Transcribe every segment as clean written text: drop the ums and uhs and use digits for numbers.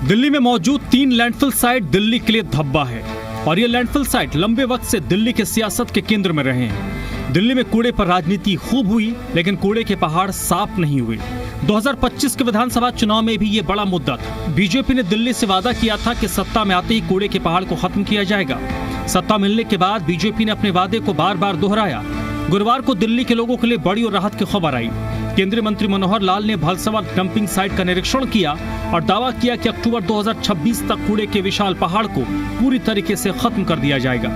दिल्ली में मौजूद 3 landfill site Delhi के लिए धब्बा है और ये लैंडफिल साइट लंबे वक्त से दिल्ली के सियासत के केंद्र में रहे हैं। दिल्ली में कूड़े पर राजनीति खूब हुई, लेकिन कूड़े के पहाड़ साफ नहीं हुए। 2025 के विधानसभा चुनाव में भी ये बड़ा मुद्दा था। बीजेपी ने दिल्ली से वादा किया था कि सत्ता में आते ही कूड़े के पहाड़ को खत्म किया जाएगा। सत्ता मिलने के बाद बीजेपी ने अपने वादे को बार बार दोहराया। गुरुवार को दिल्ली के लोगों के लिए बड़ी और राहत की खबर आई। केंद्रीय मंत्री मनोहर लाल ने भलसवा डंपिंग साइट का निरीक्षण किया और दावा किया कि अक्टूबर 2026 तक कूड़े के विशाल पहाड़ को पूरी तरीके से खत्म कर दिया जाएगा।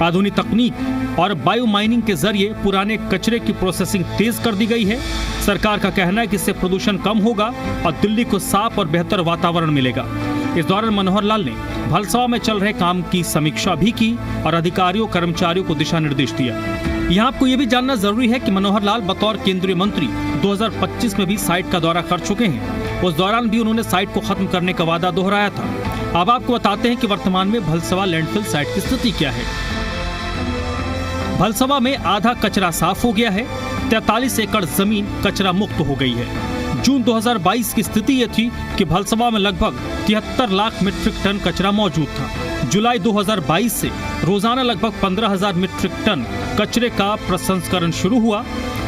आधुनिक तकनीक और बायो माइनिंग के जरिए पुराने कचरे की प्रोसेसिंग तेज कर दी गई है। सरकार का कहना है कि इससे प्रदूषण कम होगा और दिल्ली को साफ और बेहतर वातावरण मिलेगा। इस दौरान मनोहर लाल ने भलसवा में चल रहे काम की समीक्षा भी की और अधिकारियों कर्मचारियों को दिशा निर्देश दिया। यहाँ आपको ये भी जानना जरूरी है कि मनोहर लाल बतौर केंद्रीय मंत्री 2025 में भी साइट का दौरा कर चुके हैं। उस दौरान भी उन्होंने साइट को खत्म करने का वादा दोहराया था। अब आपको बताते हैं कि वर्तमान में भलसवा लैंडफिल साइट की स्थिति क्या है। भलसवा में आधा कचरा साफ हो गया है। 43 एकड़ जमीन कचरा मुक्त हो गई है। जून 2022 की स्थिति ये थी कि भलसवा में लगभग 73 लाख मीट्रिक टन कचरा मौजूद था। जुलाई 2022 से रोजाना लगभग 15,000 मीट्रिक टन कचरे का प्रसंस्करण शुरू हुआ।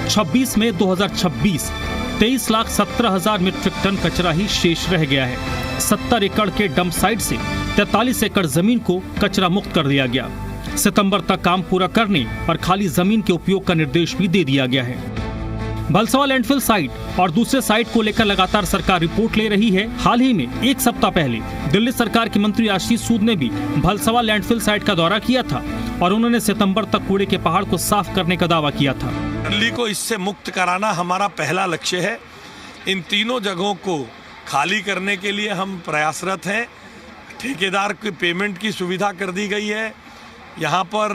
26 मई 2026 23,17,000 मीट्रिक टन कचरा ही शेष रह गया है। 70 एकड़ के डंप साइट से 43 एकड़ जमीन को कचरा मुक्त कर दिया गया। सितंबर तक काम पूरा करने और खाली जमीन के उपयोग का निर्देश भी दे दिया गया है। भलसवा लैंडफिल साइट और दूसरे साइट को लेकर लगातार सरकार रिपोर्ट ले रही है। हाल ही में एक सप्ताह पहले दिल्ली सरकार के मंत्री आशीष सूद ने भी भलसवा लैंडफिल साइट का दौरा किया था और उन्होंने सितंबर तक कूड़े के पहाड़ को साफ करने का दावा किया था। दिल्ली को इससे मुक्त कराना हमारा पहला लक्ष्य है। इन तीनों जगहों को खाली करने के लिए हम प्रयासरत हैं। ठेकेदार की पेमेंट की सुविधा कर दी गई है। यहाँ पर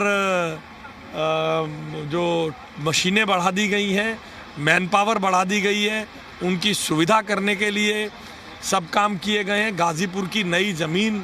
जो मशीनें बढ़ा दी गई हैं, मैन पावर बढ़ा दी गई है, उनकी सुविधा करने के लिए सब काम किए गए हैं। गाजीपुर की नई ज़मीन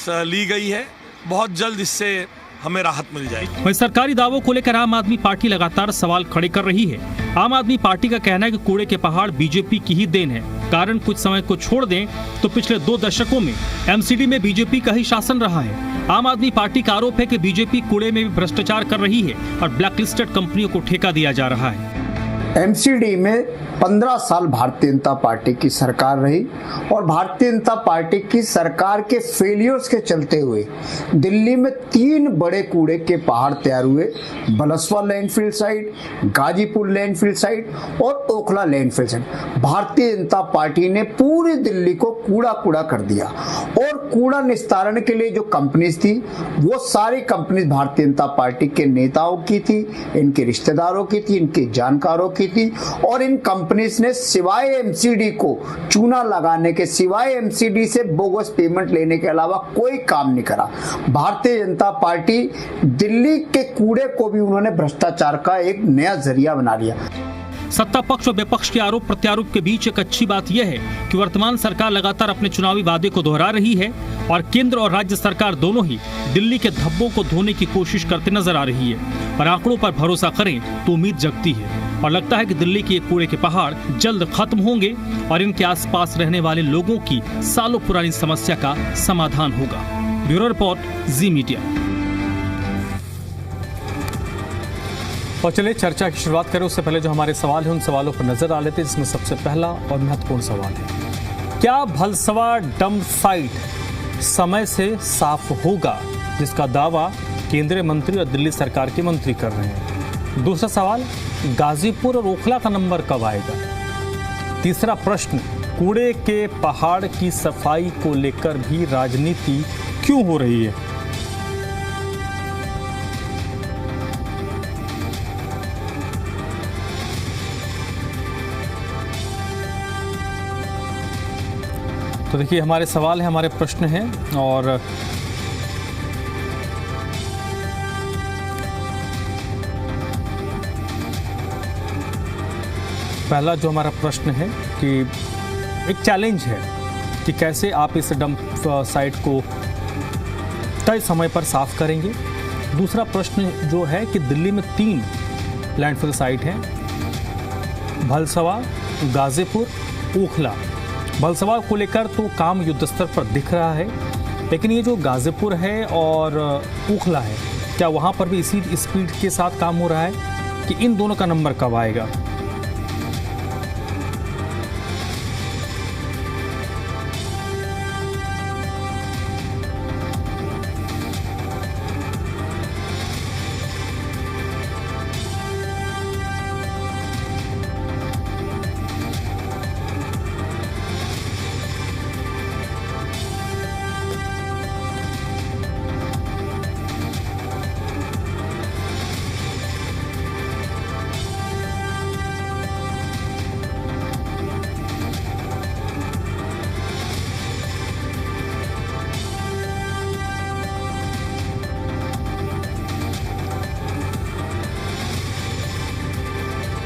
ली गई है। बहुत जल्द इससे हमें राहत मिल जाएगी। वहीं सरकारी दावों को लेकर आम आदमी पार्टी लगातार सवाल खड़े कर रही है। आम आदमी पार्टी का कहना है कि कूड़े के पहाड़ बीजेपी की ही देन है। कारण कुछ समय को छोड़ दें तो पिछले 2 दशकों में एमसीडी में बीजेपी का ही शासन रहा है। आम आदमी पार्टी का आरोप है कि बीजेपी कूड़े में भी भ्रष्टाचार कर रही है और ब्लैकलिस्टेड कंपनियों को ठेका दिया जा रहा है। एमसीडी में 15 साल भारतीय जनता पार्टी की सरकार रही और भारतीय जनता पार्टी की सरकार के फेलियर्स के चलते हुए दिल्ली में 3 बड़े कूड़े के पहाड़ तैयार हुए। Bhalswa landfill site, Ghazipur landfill site और Okhla landfill site. Bharatiya Janata party ने पूरी दिल्ली को कूड़ा कर दिया और कूड़ा निस्तारण के लिए जो कंपनीज थी वो सारी कंपनीज भारतीय जनता पार्टी के नेताओं की थी, इनके रिश्तेदारों की थी, इनके जानकारों की थी और इन कंपनीज ने सिवाय एमसीडी को चूना लगाने के, सिवाय एमसीडी से बोगस पेमेंट लेने के अलावा कोई काम नहीं करा। भारतीय जनता पार्टी दिल्ली के कूड़े को भी उन्होंने भ्रष्टाचार का एक नया जरिया बना लिया। सत्ता पक्ष और विपक्ष के आरोप प्रत्यारोप के बीच एक अच्छी बात यह है कि वर्तमान सरकार लगातार अपने चुनावी वादे को दोहरा रही है और केंद्र और राज्य सरकार दोनों ही दिल्ली के धब्बों को धोने की कोशिश करते नजर आ रही है। और आंकड़ों पर भरोसा करें तो उम्मीद जगती है और लगता है कि दिल्ली के कूड़े के पहाड़ जल्द खत्म होंगे और इनके आसपास रहने वाले लोगों की सालों पुरानी समस्या का समाधान होगा। ब्यूरो रिपोर्ट, जी मीडिया। और चलिए चर्चा की शुरुआत करें। उससे पहले जो हमारे सवाल हैं उन सवालों पर नजर डाल लेते हैं, जिसमें सबसे पहला और महत्वपूर्ण सवाल है, क्या भलसवा डंप साइट समय से साफ होगा, जिसका दावा केंद्रीय मंत्री और दिल्ली सरकार के मंत्री कर रहे हैं। दूसरा सवाल, गाजीपुर और ओखला का नंबर कब आएगा। तीसरा प्रश्न, कूड़े के पहाड़ की सफाई को लेकर भी राजनीति क्यों हो रही है। तो देखिए, हमारे सवाल हैं, हमारे प्रश्न हैं और पहला जो हमारा प्रश्न है कि एक चैलेंज है कि कैसे आप इस डंप साइट को तय समय पर साफ करेंगे। दूसरा प्रश्न जो है कि दिल्ली में 3 लैंडफिल साइट हैं, भलसवा, गाजीपुर, ओखला, भलसवा को लेकर तो काम युद्ध स्तर पर दिख रहा है, लेकिन ये जो गाजीपुर है और ओखला है, क्या वहाँ पर भी इसी स्पीड के साथ काम हो रहा है कि इन दोनों का नंबर कब आएगा?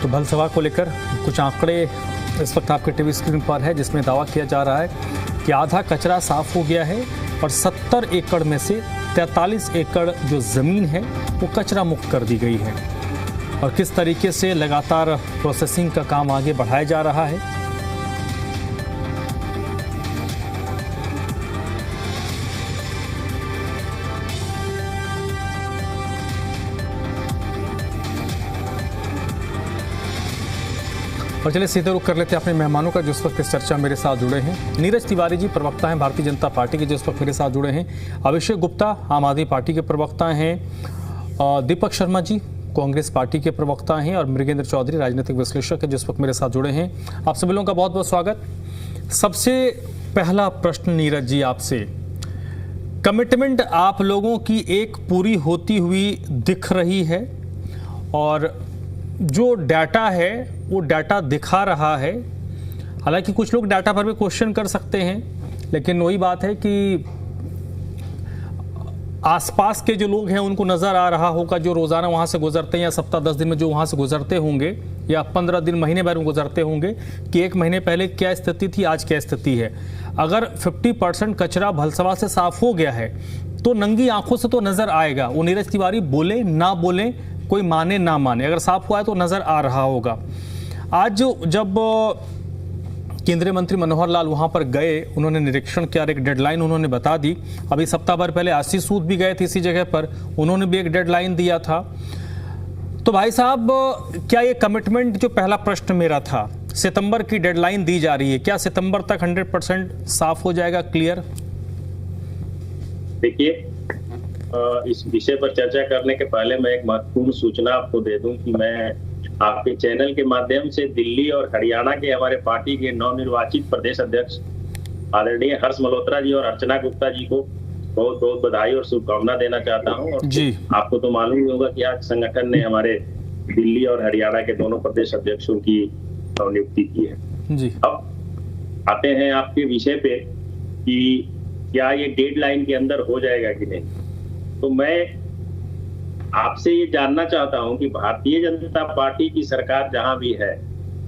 तो भलसवा को लेकर कुछ आंकड़े इस वक्त आपके टीवी स्क्रीन पर है, जिसमें दावा किया जा रहा है कि आधा कचरा साफ हो गया है और 70 एकड़ में से 43 एकड़ जो ज़मीन है वो कचरा मुक्त कर दी गई है। और किस तरीके से लगातार प्रोसेसिंग का काम आगे बढ़ाया जा रहा है। और चलिए सीधे रुख कर लेते हैं अपने मेहमानों का, जो इस वक्त इस चर्चा मेरे साथ जुड़े हैं। नीरज तिवारी जी प्रवक्ता हैं भारतीय जनता पार्टी के, जो इस वक्त मेरे साथ जुड़े हैं। अभिषेक गुप्ता आम आदमी पार्टी के प्रवक्ता हैं। दीपक शर्मा जी कांग्रेस पार्टी के प्रवक्ता हैं। और मृगेंद्र चौधरी राजनीतिक विश्लेषक है, जो इस वक्त मेरे साथ जुड़े हैं। आप सभी लोगों का बहुत बहुत स्वागत। सबसे पहला प्रश्न नीरज जी आपसे, कमिटमेंट आप लोगों की एक पूरी होती हुई दिख रही है और जो डाटा है वो डाटा दिखा रहा है। हालांकि कुछ लोग डाटा पर भी क्वेश्चन कर सकते हैं, लेकिन वही बात है कि आसपास के जो लोग हैं उनको नज़र आ रहा होगा, जो रोज़ाना वहाँ से गुजरते हैं या सप्ताह 10 दिन में जो वहाँ से गुजरते होंगे या 15 दिन महीने भर में गुजरते होंगे, कि एक महीने पहले क्या स्थिति थी, आज क्या स्थिति है। अगर 50% कचरा भलसवा से साफ हो गया है तो नंगी आंखों से तो नज़र आएगा। वो नीरज तिवारी बोले ना बोले, कोई माने ना माने, अगर साफ हुआ है तो नज़र आ रहा होगा। आज जब केंद्रीय मंत्री मनोहर लाल वहां पर गए, उन्होंने निरीक्षण किया, एक डेडलाइन उन्होंने बता दी। अभी सप्ताह भर पहले आशीष सूद भी गए थे इसी जगह पर, उन्होंने भी एक डेडलाइन दिया था। तो भाई साहब, क्या ये कमिटमेंट, जो पहला प्रश्न मेरा था, सितंबर की डेडलाइन दी जा रही है, क्या सितंबर तक 100% साफ हो जाएगा, क्लियर? देखिए, इस विषय पर चर्चा करने के पहले मैं एक महत्वपूर्ण सूचना आपको दे दूं कि मैं आपके चैनल के माध्यम से दिल्ली और हरियाणा के हमारे पार्टी के नवनिर्वाचित प्रदेश अध्यक्ष आदरणीय हर्ष मल्होत्रा जी और अर्चना गुप्ता जी को बहुत बहुत बधाई और शुभकामना देना चाहता हूं। और जी, आपको तो मालूम ही होगा कि आज संगठन ने हमारे दिल्ली और हरियाणा के दोनों प्रदेश अध्यक्षों की नियुक्ति की है। जी, अब आते हैं आपके विषय पे कि क्या ये डेडलाइन के अंदर हो जाएगा कि नहीं। तो मैं आपसे ये जानना चाहता हूं कि भारतीय जनता पार्टी की सरकार जहां भी है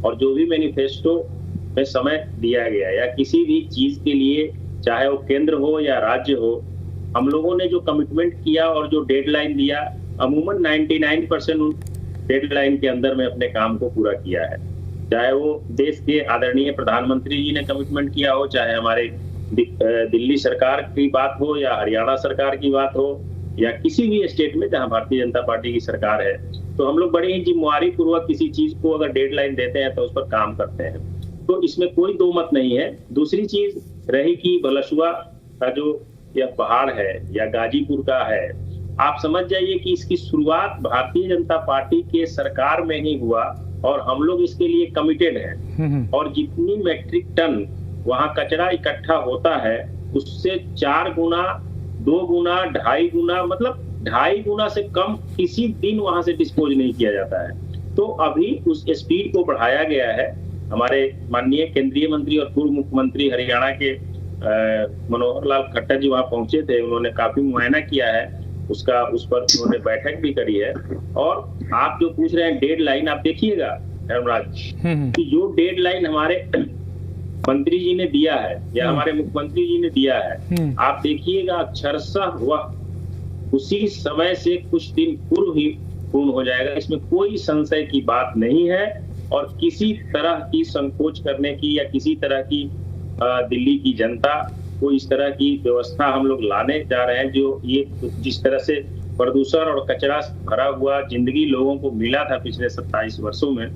और जो भी मैनिफेस्टो में समय दिया गया या किसी भी चीज के लिए, चाहे वो केंद्र हो या राज्य हो, हम लोगों ने जो कमिटमेंट किया और जो डेडलाइन दिया, अमूमन 99% डेडलाइन के अंदर में अपने काम को पूरा किया है। चाहे वो देश के आदरणीय प्रधानमंत्री जी ने कमिटमेंट किया हो, चाहे हमारे दिल्ली सरकार की बात हो या हरियाणा सरकार की बात हो या किसी भी स्टेट में जहां भारतीय जनता पार्टी की सरकार है, तो हम लोग बड़े ही जिम्मेवारी पूर्वक किसी चीज को अगर डेडलाइन देते हैं तो उस पर काम करते हैं। तो इसमें कोई दो मत नहीं है। दूसरी चीज रही कि भलसवा का जो यह पहाड़ है या गाजीपुर का है, आप समझ जाइए कि इसकी शुरुआत भारतीय जनता पार्टी के सरकार में ही हुआ और हम लोग इसके लिए कमिटेड हैं। और जितनी मैट्रिक टन वहां कचरा इकट्ठा होता है उससे 4 गुना, 2 गुना, 2.5 गुना, मतलब 2.5 गुना से कम किसी दिन वहां से डिस्पोज नहीं किया जाता है। तो अभी उस स्पीड को बढ़ाया गया है। हमारे माननीय केंद्रीय मंत्री और पूर्व मुख्यमंत्री हरियाणा के मनोहर लाल खट्टर जी वहां पहुंचे थे, उन्होंने काफी मुआयना किया है उसका, उस पर उन्होंने बैठक भी करी है। और आप जो पूछ रहे हैं डेडलाइन, आप देखिएगा धर्मराज कि जो डेडलाइन हमारे मंत्री जी ने दिया है या हमारे मुख्यमंत्री जी ने दिया है, आप देखिएगा अक्षरशः वह उसी समय से कुछ दिन पूर्व ही पूर्ण हो जाएगा। इसमें कोई संशय की बात नहीं है और किसी तरह की संकोच करने की या किसी तरह की दिल्ली की जनता को इस तरह की व्यवस्था हम लोग लाने जा रहे हैं, जो ये जिस तरह से प्रदूषण और कचरा भरा हुआ जिंदगी लोगों को मिला था पिछले 27 वर्षों में,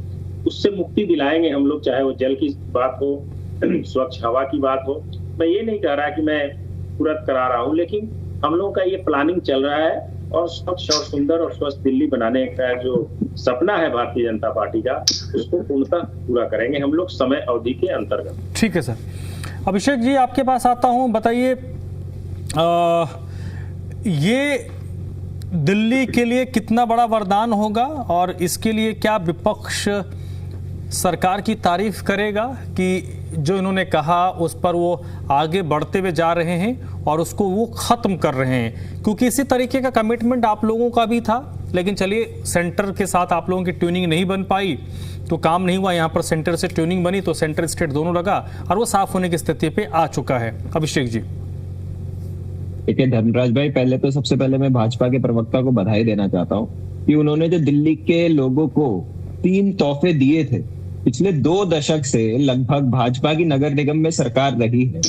उससे मुक्ति दिलाएंगे हम लोग, चाहे वो जल की बात हो, स्वच्छ हवा की बात हो। मैं ये नहीं कह रहा कि मैं तुरंत करा रहा हूँ, लेकिन हम लोगों का ये प्लानिंग चल रहा है और स्वच्छ और सुंदर और स्वस्थ दिल्ली बनाने का जो सपना है भारतीय जनता पार्टी का, उसको पूर्णतः पूरा करेंगे हम लोग समय अवधि के अंतर्गत। ठीक है सर। अभिषेक जी आपके पास आता हूं, बताइए ये दिल्ली के लिए कितना बड़ा वरदान होगा और इसके लिए क्या विपक्ष सरकार की तारीफ करेगा कि जो इन्होंने कहा उस पर वो आगे बढ़ते हुए जा रहे हैं और उसको वो खत्म कर रहे हैं, क्योंकि इसी तरीके का कमिटमेंट आप लोगों का भी था, लेकिन चलिए सेंटर के साथ आप लोगों की ट्यूनिंग नहीं बन पाई तो काम नहीं हुआ। यहाँ पर सेंटर से ट्यूनिंग बनी तो सेंटर स्टेट दोनों लगा और वो साफ होने की स्थिति पे आ चुका है। अभिषेक जी। देखिए धर्मराज भाई, पहले तो सबसे पहले मैं भाजपा के प्रवक्ता को बधाई देना चाहता हूँ कि उन्होंने जो दिल्ली के लोगों को 3 तोहफे दिए थे, पिछले 2 दशक से लगभग भाजपा की नगर निगम में सरकार रही है,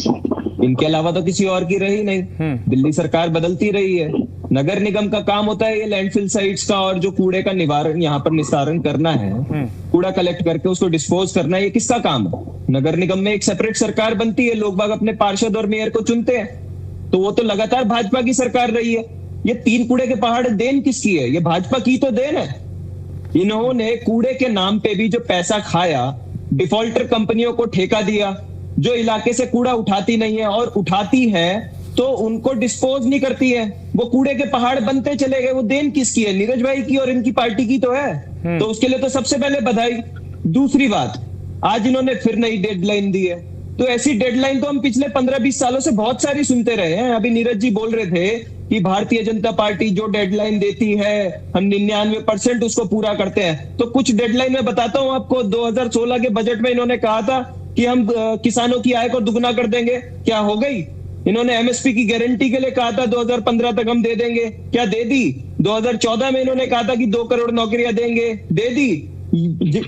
इनके अलावा तो किसी और की रही नहीं। दिल्ली सरकार बदलती रही है, नगर निगम का काम होता है ये लैंडफिल साइट्स का और जो कूड़े का निवारण यहाँ पर निस्तारण करना है, कूड़ा कलेक्ट करके उसको डिस्पोज करना है, ये किसका काम है? नगर निगम में एक सेपरेट सरकार बनती है, लोग बाग अपने पार्षद और मेयर को चुनते हैं, तो वो तो लगातार भाजपा की सरकार रही है। ये 3 कूड़े के पहाड़ देन किसकी है? ये भाजपा की तो देन है। इन्होंने कूड़े के नाम पे भी जो पैसा खाया, डिफॉल्टर कंपनियों को ठेका दिया, जो इलाके से कूड़ा उठाती नहीं है और उठाती है तो उनको डिस्पोज नहीं करती है, वो कूड़े के पहाड़ बनते चले गए। वो देन किसकी है? नीरज भाई की और इनकी पार्टी की तो है, तो उसके लिए तो सबसे पहले बधाई। दूसरी बात, आज इन्होंने फिर नई डेडलाइन दी है, तो ऐसी डेडलाइन तो हम पिछले 15-20 सालों से बहुत सारी सुनते रहे हैं। अभी नीरज जी बोल रहे थे कि भारतीय जनता पार्टी जो डेडलाइन देती है हम 99% उसको पूरा करते हैं। तो कुछ डेडलाइन मैं बताता हूं आपको। 2016 के बजट में इन्होंने कहा था कि हम किसानों की आय को दुगना कर देंगे, क्या हो गई? इन्होंने एमएसपी की गारंटी के लिए कहा था 2015 तक हम दे देंगे, क्या दे दी? 2014 में इन्होंने कहा था कि 2 करोड़ नौकरियां देंगे, दे दी।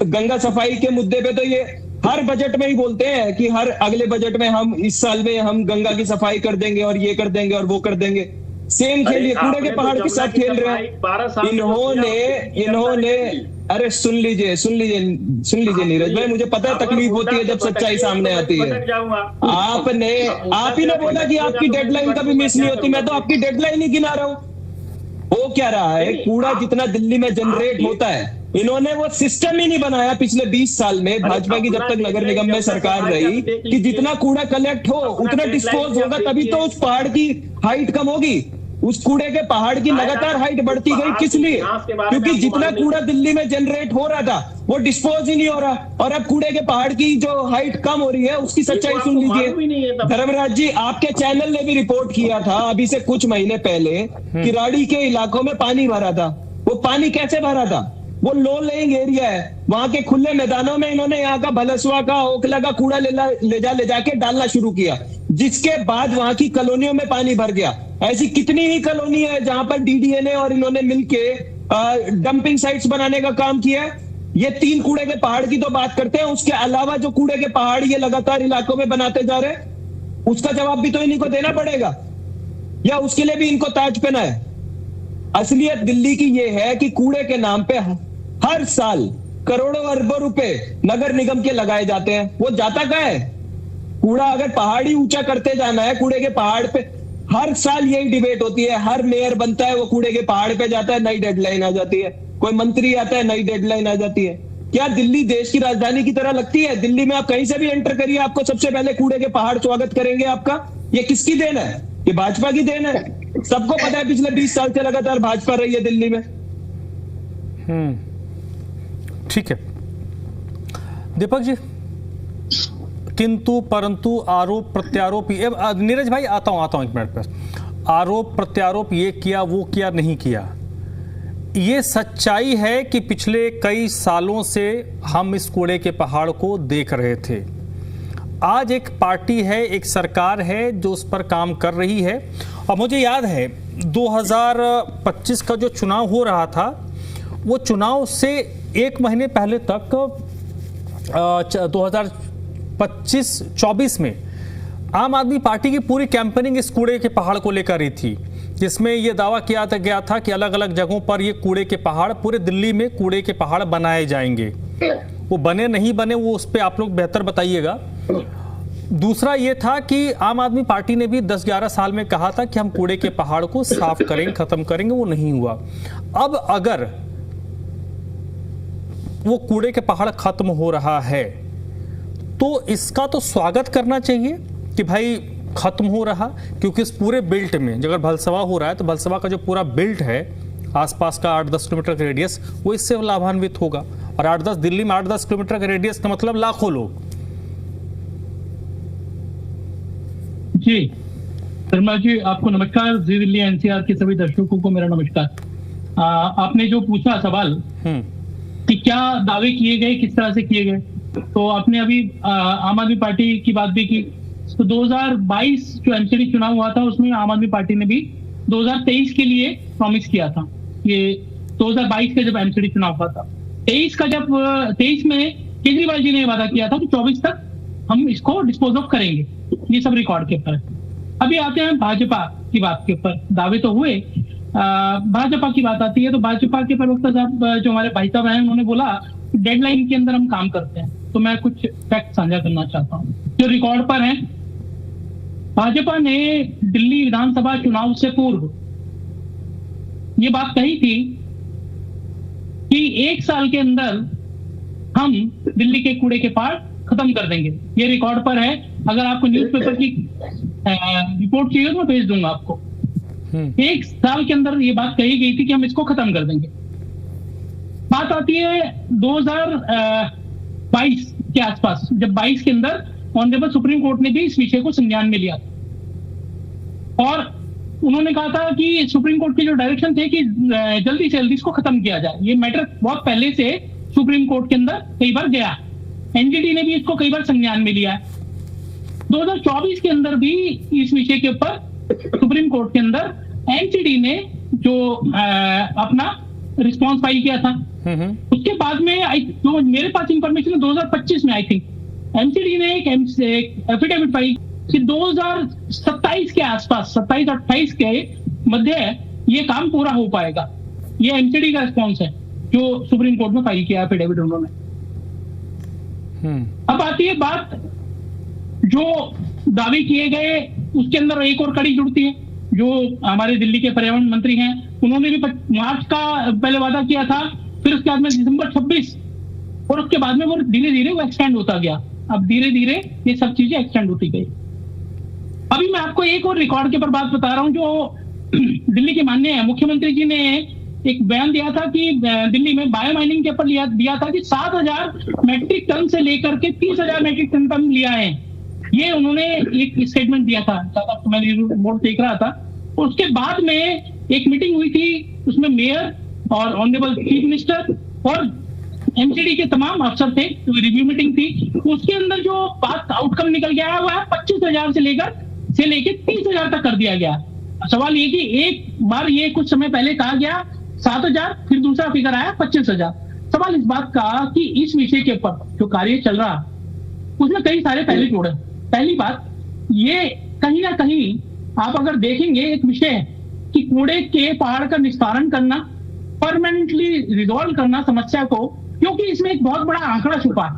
गंगा सफाई के मुद्दे पे तो ये हर बजट में ही बोलते हैं कि हर अगले बजट में हम इस साल में हम गंगा की सफाई कर देंगे और ये कर देंगे और वो कर देंगे। सेम खेलिए, कूड़े के पहाड़ के साथ खेल रहे हैं इन्होंने। अरे सुन लीजिए नीरज भाई, मुझे पता है तकलीफ होती है जब सच्चाई सामने आती है। आप ही ने बोला कि आपकी डेडलाइन कभी मिस नहीं होती, मैं तो आपकी डेडलाइन ही गिना रहा हूँ। वो क्या रहा है, कूड़ा जितना दिल्ली में जनरेट होता है, इन्होंने वो सिस्टम ही नहीं बनाया पिछले 20 साल में भाजपा की जब तक नगर निगम में सरकार रही कि जितना कूड़ा कलेक्ट हो उतना डिस्पोज होगा, तभी तो उस पहाड़ की हाइट कम होगी। उस कूड़े के पहाड़ की लगातार हाइट बढ़ती गई, किस लिए? क्योंकि जितना कूड़ा दिल्ली में जनरेट हो रहा था वो डिस्पोज ही नहीं हो रहा, और अब कूड़े के पहाड़ की जो हाइट कम हो रही है उसकी सच्चाई सुन लीजिए। धर्मराज जी, आपके चैनल ने भी रिपोर्ट किया था अभी से कुछ महीने पहले कि राड़ी के इलाकों में पानी भरा था। वो पानी कैसे भरा था? वो लो लेइंग एरिया है, वहां के खुले मैदानों में इन्होंने यहाँ का भलसवा का ओखला का कूड़ा ले जाके डालना शुरू किया, जिसके बाद वहां की कॉलोनियों में पानी भर गया। ऐसी कितनी ही कॉलोनी है जहां पर डीडीए और इन्होंने मिलके डंपिंग साइट्स बनाने का काम किया है। ये 3 कूड़े के पहाड़ की तो बात करते हैं, उसके अलावा जो कूड़े के पहाड़ ये लगातार इलाकों में बनाते जा रहे हैं, उसका जवाब भी तो इन्हीं को देना पड़ेगा, या उसके लिए भी इनको ताज पहना है? असलियत दिल्ली की ये है कि कूड़े के नाम पे हर साल करोड़ों अरबों रुपए नगर निगम के लगाए जाते हैं। वो जाता कहाँ है? कूड़ा अगर पहाड़ी ऊंचा करते जाना है, कूड़े के पहाड़ पे हर साल यही डिबेट होती है। हर मेयर बनता है, वो कूड़े के पहाड़ पे जाता है, नई डेडलाइन आ जाती है। कोई मंत्री आता है, नई डेडलाइन आ जाती है। क्या दिल्ली देश की राजधानी की तरह लगती है? दिल्ली में आप कहीं से भी एंटर करिए, आपको सबसे पहले कूड़े के पहाड़ स्वागत करेंगे आपका। ये किसकी देन है? ये भाजपा की देन है। सबको पता है पिछले 20 साल से लगातार भाजपा रही है दिल्ली में। ठीक है दीपक जी, किंतु परंतु आरोप प्रत्यारोप, नीरज भाई आता हूं 1 मिनट पर। आरोप प्रत्यारोप ये किया वो किया नहीं किया, ये सच्चाई है कि पिछले कई सालों से हम इस कूड़े के पहाड़ को देख रहे थे। आज एक पार्टी है, एक सरकार है जो उस पर काम कर रही है। और मुझे याद है 2025 का जो चुनाव हो रहा था, वो चुनाव से 1 महीने पहले तक 2025-24 में आम आदमी पार्टी की पूरी कैंपेनिंग इस कूड़े के पहाड़ को लेकर ही थी, जिसमें यह दावा किया गया था कि अलग अलग जगहों पर ये कूड़े के पहाड़, पूरे दिल्ली में कूड़े के पहाड़ बनाए जाएंगे। वो बने नहीं बने वो उस पर आप लोग बेहतर बताइएगा। दूसरा ये था कि आम आदमी पार्टी ने भी 10-11 साल में कहा था कि हम कूड़े के पहाड़ को साफ करेंगे, खत्म करेंगे, वो नहीं हुआ। अब अगर वो कूड़े के पहाड़ खत्म हो रहा है तो इसका तो स्वागत करना चाहिए कि भाई खत्म हो रहा, क्योंकि इस पूरे बेल्ट में अगर भलसवा हो रहा है तो भलसवा का जो पूरा बेल्ट है आसपास का 8-10 किलोमीटर का रेडियस, वो इससे लाभान्वित होगा। और 8-10 दिल्ली में 8-10 किलोमीटर का रेडियस का मतलब लाखों लोग। जी शर्मा जी, आपको नमस्कार। जी दिल्ली एनसीआर के सभी दर्शकों को मेरा नमस्कार। आपने जो पूछा सवाल कि क्या दावे किए गए, किस तरह से किए गए, तो आपने अभी आम आदमी पार्टी की बात भी की। तो 2022 जो एमसीडी चुनाव हुआ था उसमें आम आदमी पार्टी ने भी 2023 के लिए प्रॉमिस किया था। ये 2022 का जब एमसीडी चुनाव हुआ था, 23 में केजरीवाल जी ने वादा किया था कि 24 तक हम इसको डिस्पोज ऑफ करेंगे। ये सब रिकॉर्ड के ऊपर। अभी आते हैं भाजपा की बात के ऊपर। दावे तो हुए, भाजपा की बात आती है तो भाजपा के प्रवक्ता साहब जो हमारे भाई साहब हैं उन्होंने बोला डेडलाइन के अंदर हम काम करते हैं। तो मैं कुछ फैक्ट साझा करना चाहता हूँ जो रिकॉर्ड पर हैं। भाजपा ने दिल्ली विधानसभा चुनाव से पूर्व ये बात कही थी कि 1 साल के अंदर हम दिल्ली के कूड़े के पहाड़ खत्म कर देंगे। ये रिकॉर्ड पर है। अगर आपको न्यूज़पेपर की रिपोर्ट चाहिए तो मैं भेज दूंगा आपको। 1 साल के अंदर ये बात कही गई थी कि हम इसको खत्म कर देंगे। बात आती है 2022 के आसपास, जब 22 के अंदर ऑनरेबल सुप्रीम कोर्ट ने भी इस विषय को संज्ञान में लिया और उन्होंने कहा था कि सुप्रीम कोर्ट के जो डायरेक्शन थे कि जल्दी से जल्दी इसको खत्म किया जाए। ये मैटर बहुत पहले से सुप्रीम कोर्ट के अंदर कई बार गया, एनजीटी ने भी इसको कई बार संज्ञान में लिया। 2024 के अंदर भी इस विषय के ऊपर सुप्रीम कोर्ट के अंदर एनसीडी ने जो अपना रिस्पॉन्स फाइल किया था। उसके बाद में जो मेरे पास इंफॉर्मेशन है 2025 में आई थिंक एमसीडी ने एक एफिडेविट फाइल कि 2027 के आसपास 27-28 के मध्य ये काम पूरा हो पाएगा। ये एमसीडी का रिस्पॉन्स है जो सुप्रीम कोर्ट में फाइल किया एफिडेविट उन्होंने। अब आती है बात जो दावे किए गए, उसके अंदर एक और कड़ी जुड़ती है। जो हमारे दिल्ली के पर्यावरण मंत्री हैं उन्होंने भी मार्च का पहले वादा किया था, फिर उसके बाद में दिसंबर 26 और उसके बाद में वो धीरे धीरे वो एक्सटेंड होता गया। अब धीरे धीरे ये सब चीजें एक्सटेंड होती गई। अभी मैं आपको एक और रिकॉर्ड के ऊपर बात बता रहा हूं जो दिल्ली के माननीय मुख्यमंत्री जी ने एक बयान दिया था कि दिल्ली में बायो माइनिंग के ऊपर दिया था कि 7,000 मैट्रिक टन से लेकर के 30,000 मैट्रिक टन तक लिया है। ये उन्होंने एक स्टेटमेंट दिया था, मैं रिपोर्ट देख रहा था। उसके बाद में एक मीटिंग हुई थी, उसमें मेयर और ऑनरेबल चीफ मिनिस्टर और एमसीडी के तमाम अफसर थे, रिव्यू मीटिंग थी। उसके अंदर जो बात आउटकम निकल गया है वो है 25,000 से लेकर 30,000 तक कर दिया गया। सवाल ये कि एक बार ये कुछ समय पहले कहा गया 7,000, फिर दूसरा फिगर आया 25,000। सवाल इस बात का कि इस विषय के ऊपर जो कार्य चल रहा उसमें कई सारे पहले जोड़े। पहली बात, ये कहीं ना कहीं आप अगर देखेंगे एक विषय है कि कूड़े के पहाड़ का निस्तारण करना, परमानेंटली रिजॉल्व करना समस्या को, क्योंकि इसमें एक बहुत बड़ा आंकड़ा छुपा है।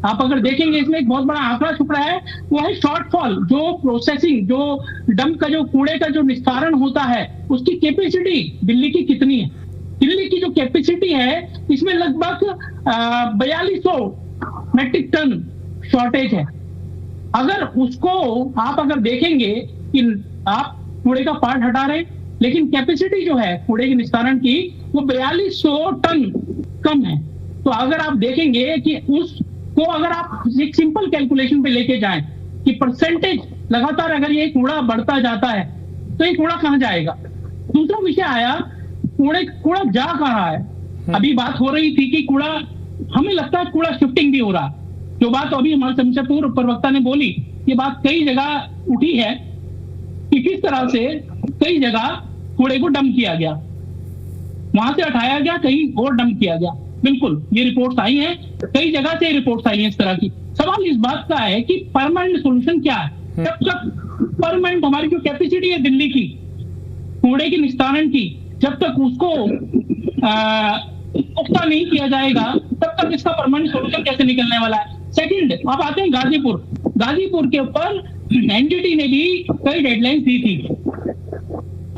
आप अगर देखेंगे इसमें एक बहुत बड़ा आंकड़ा छुपा है, वो है शॉर्टफॉल। जो प्रोसेसिंग, जो डंप का, जो कूड़े का जो निस्तारण होता है उसकी कैपेसिटी दिल्ली की कितनी है। दिल्ली की जो कैपेसिटी है इसमें लगभग 4200 मैट्रिक टन शॉर्टेज है। अगर उसको आप अगर देखेंगे कि आप कूड़े का पार्ट हटा रहे लेकिन कैपेसिटी जो है कूड़े के निस्तारण की वो 4200 टन कम है। तो अगर आप देखेंगे कि उसको अगर आप एक सिंपल कैलकुलेशन पे लेके जाएं कि परसेंटेज लगातार अगर ये कूड़ा बढ़ता जाता है तो ये कूड़ा कहां जाएगा। दूसरा विषय आया कूड़ा जा कहां है। अभी बात हो रही थी कि कूड़ा, हमें लगता है कूड़ा शिफ्टिंग भी हो रहा। जो बात अभी हमारे सबसे पूर्व प्रवक्ता ने बोली, ये बात कई जगह उठी है कि किस तरह से कई जगह कूड़े को डंप किया गया, वहां से हटाया गया, कहीं और डंप किया गया। बिल्कुल ये रिपोर्ट्स आई हैं, कई जगह से रिपोर्ट्स आई हैं इस तरह की। सवाल इस बात का है कि परमानेंट सोल्यूशन क्या है। जब तक परमानेंट हमारी जो कैपेसिटी है दिल्ली की कूड़े के निस्तारण की, जब तक उसको पुख्ता नहीं किया जाएगा तब तक इसका परमानेंट सोल्यूशन कैसे निकलने वाला है। सेकंड, अब आते हैं गाजीपुर के ऊपर एनजीटी ने भी कई डेडलाइंस दी थी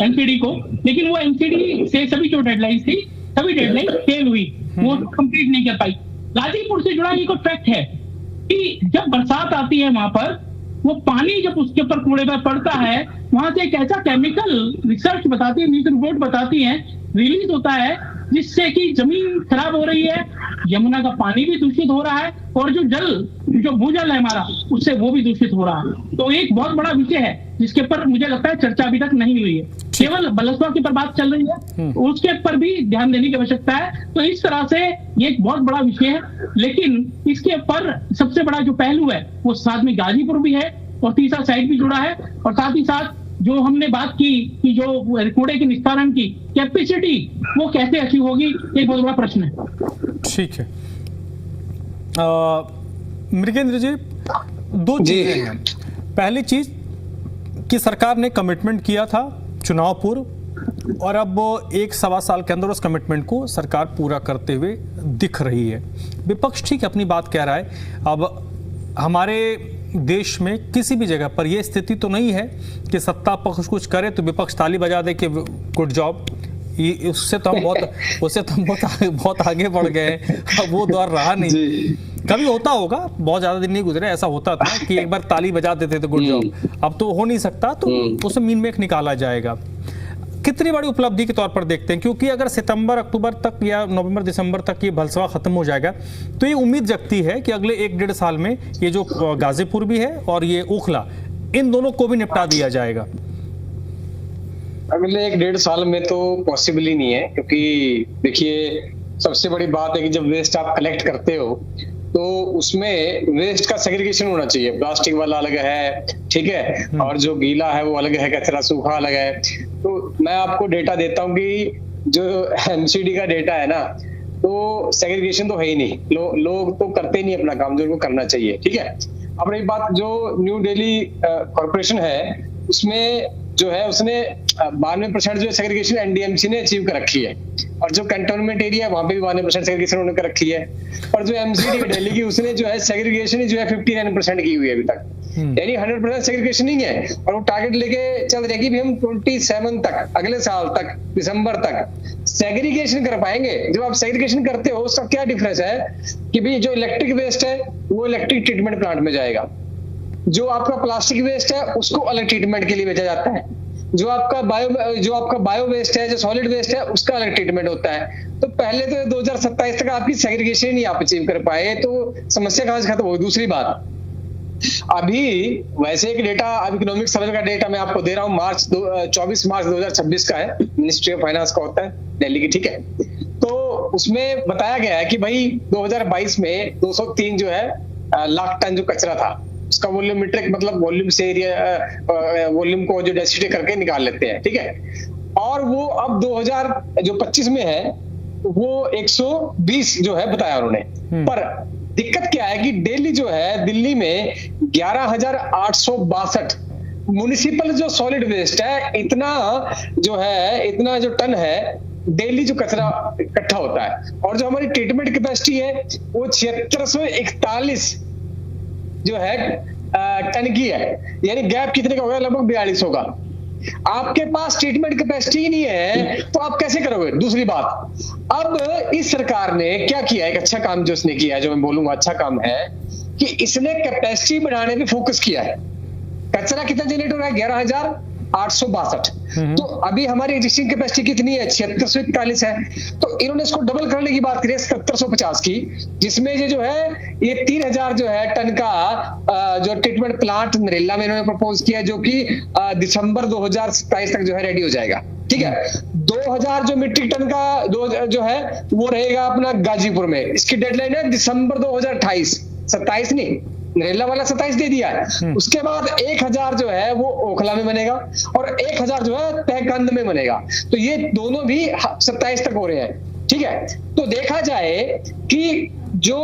एमसीडी को, लेकिन वो एमसीडी से सभी जो डेडलाइंस थी सभी डेडलाइन फेल हुई, वो कंप्लीट नहीं कर पाई। गाजीपुर से जुड़ा एक फैक्ट है कि जब बरसात आती है वहां पर वो पानी जब उसके ऊपर कूड़े पर पड़ता है, वहां से एक ऐसा केमिकल रिसर्च बताती है, न्यूज रिपोर्ट बताती है, रिलीज होता है जिससे कि जमीन खराब हो रही है, यमुना का पानी भी दूषित हो रहा है और जो भूजल है हमारा उससे वो भी दूषित हो रहा है। तो एक बहुत बड़ा विषय है जिसके पर मुझे लगता है चर्चा अभी तक नहीं हुई है, केवल बलसवा के पर बात चल रही है, उसके पर भी ध्यान देने की आवश्यकता है। तो इस तरह से ये एक बहुत बड़ा विषय है, लेकिन इसके पर सबसे बड़ा जो पहलू है वो साथ में गाजीपुर भी है और तीसरा साइड भी जुड़ा है, और साथ ही साथ जो हमने बात की कि जो कूड़े के निस्तारण की कैपेसिटी वो कैसे अचीव होगी, एक बहुत बड़ा प्रश्न है। ठीक है मृगेंद्र जी, दो चीजें हैं। पहली चीज कि सरकार ने कमिटमेंट किया था चुनाव पूर्व, और अब 1-1.25 साल के अंदर उस कमिटमेंट को सरकार पूरा करते हुए दिख रही है। विपक्ष ठीक अपनी बात कह रहा है, अब हमारे देश में किसी भी जगह पर यह स्थिति तो नहीं है कि सत्ता पक्ष कुछ करे तो विपक्ष ताली बजा दे कि गुड जॉब, उससे तो हम बहुत आगे बढ़ गए। अब वो दौर रहा नहीं, कभी होता होगा, बहुत ज्यादा दिन नहीं गुजरे, ऐसा होता था कि एक बार ताली बजा देते थे गुड जॉब, अब तो हो नहीं सकता, तो उसमें मीन मेक निकाला जाएगा। कितनी बड़ी उपलब्धि के तौर पर देखते हैं, क्योंकि अगर सितंबर अक्टूबर तक या नवंबर दिसंबर तक ये भलसवा खत्म हो जाएगा तो ये उम्मीद जगती है कि अगले 1-1.5 साल में ये जो गाजीपुर भी है और ये ओखला, इन दोनों को भी निपटा दिया जाएगा। अगले 1-1.5 साल में तो पॉसिबल ही नहीं है, क्योंकि देखिए सबसे बड़ी बात है कि जब वेस्ट आप कलेक्ट करते हो तो उसमें वेस्ट का सेग्रीगेशन होना चाहिए। प्लास्टिक वाला अलग है, ठीक है, और जो गीला है वो अलग है, कचरा सूखा अलग है। तो मैं आपको डेटा देता हूँ कि जो एमसीडी का डेटा है ना, तो सेग्रीगेशन तो है ही नहीं, लोग तो करते ही नहीं अपना काम जो उनको करना चाहिए, ठीक है। अब रही बात जो न्यू दिल्ली कॉर्पोरेशन है, उसमें जो है उसने 92% जो सेग्रीगेशन एनडीएमसी ने अचीव कर रखी है, और जो कंटोनमेंट एरिया है वहां पे भी 92% सेग्रीगेशन उन्होंने कर रखी है, और जो एमसीडी दिल्ली की उसने जो है सेग्रीगेशन जो है 59% की हुई है अभी तक, यानी 100% सेग्रीगेशन नहीं है। और वो टारगेट लेके चल रहे कि भी हम 27 तक, अगले साल तक, दिसंबर तक सेग्रीगेशन कर पाएंगे। जब आप सेग्रीगेशन करते हो उसका क्या डिफरेंस है कि भाई जो इलेक्ट्रिक वेस्ट है वो इलेक्ट्रिक ट्रीटमेंट प्लांट में जाएगा, जो आपका प्लास्टिक वेस्ट है उसको अलग ट्रीटमेंट के लिए भेजा जाता है, जो आपका बायो वेस्ट है, जो सॉलिड वेस्ट है उसका अलग ट्रीटमेंट होता है। तो पहले तो 2027 तक आपकी सेग्रीगेशन नहीं आप अचीव कर पाए तो समस्या कहां से खत्म होगी। दूसरी बात, अभी वैसे एक डेटा, अब इकोनॉमिक सर्वे का डेटा मैं आपको दे रहा हूँ, 24 मार्च 2026 का है, मिनिस्ट्री ऑफ फाइनेंस का होता है दिल्ली की, ठीक है। तो उसमें बताया गया है कि भाई 2022 में 203 जो है लाख टन जो कचरा था, उसका वॉल्यूम मीट्रिक मतलब वॉल्यूम से एरिया वॉल्यूम को जो डेंसिटी करके निकाल लेते हैं, ठीक है। और वो अब 2025 में है वो 120 जो है बताया उन्होंने। पर दिक्कत क्या है कि दिल्ली जो है, दिल्ली में 11,862 म्युनिसिपल जो सॉलिड वेस्ट है, इतना जो टन है डेली जो कचरा इकट्ठा होता है, और जो हमारी ट्रीटमेंट कैपेसिटी है वो 7641 जो है टन की है, यानी गैप कितने का होगा, लगभग 4200 का। आपके पास ट्रीटमेंट कैपेसिटी ही नहीं है तो आप कैसे करोगे। दूसरी बात, अब इस सरकार ने क्या किया, एक अच्छा काम जो उसने किया है, जो मैं बोलूंगा अच्छा काम है, कि इसने कैपेसिटी बढ़ाने पे फोकस किया है। कचरा कितना जनरेट हो रहा है, 11,862। तो अभी हमारी एग्जिस्टिंग कैपेसिटी कितनी है, 7641 है। तो इन्होंने इसको डबल करने की बात करी 7750 की, जिसमें ये जो है ये 3000 जो है टन का जो ट्रीटमेंट प्लांट नरेला में इन्होंने प्रपोज किया, जो कि दिसंबर 2027 तक जो है रेडी हो जाएगा, ठीक है। 2000 जो मीट्रिक टन का जो है वो रहेगा अपना गाजीपुर में, इसकी डेडलाइन है दिसंबर 2028, 27 नहीं, नरेला वाला 27 दे दिया है। उसके बाद 1000 जो है वो ओखला में बनेगा और 1000 जो है तहकंद में बनेगा। तो ये दोनों भी 27 तक हो रहे हैं, ठीक है। तो देखा जाए कि जो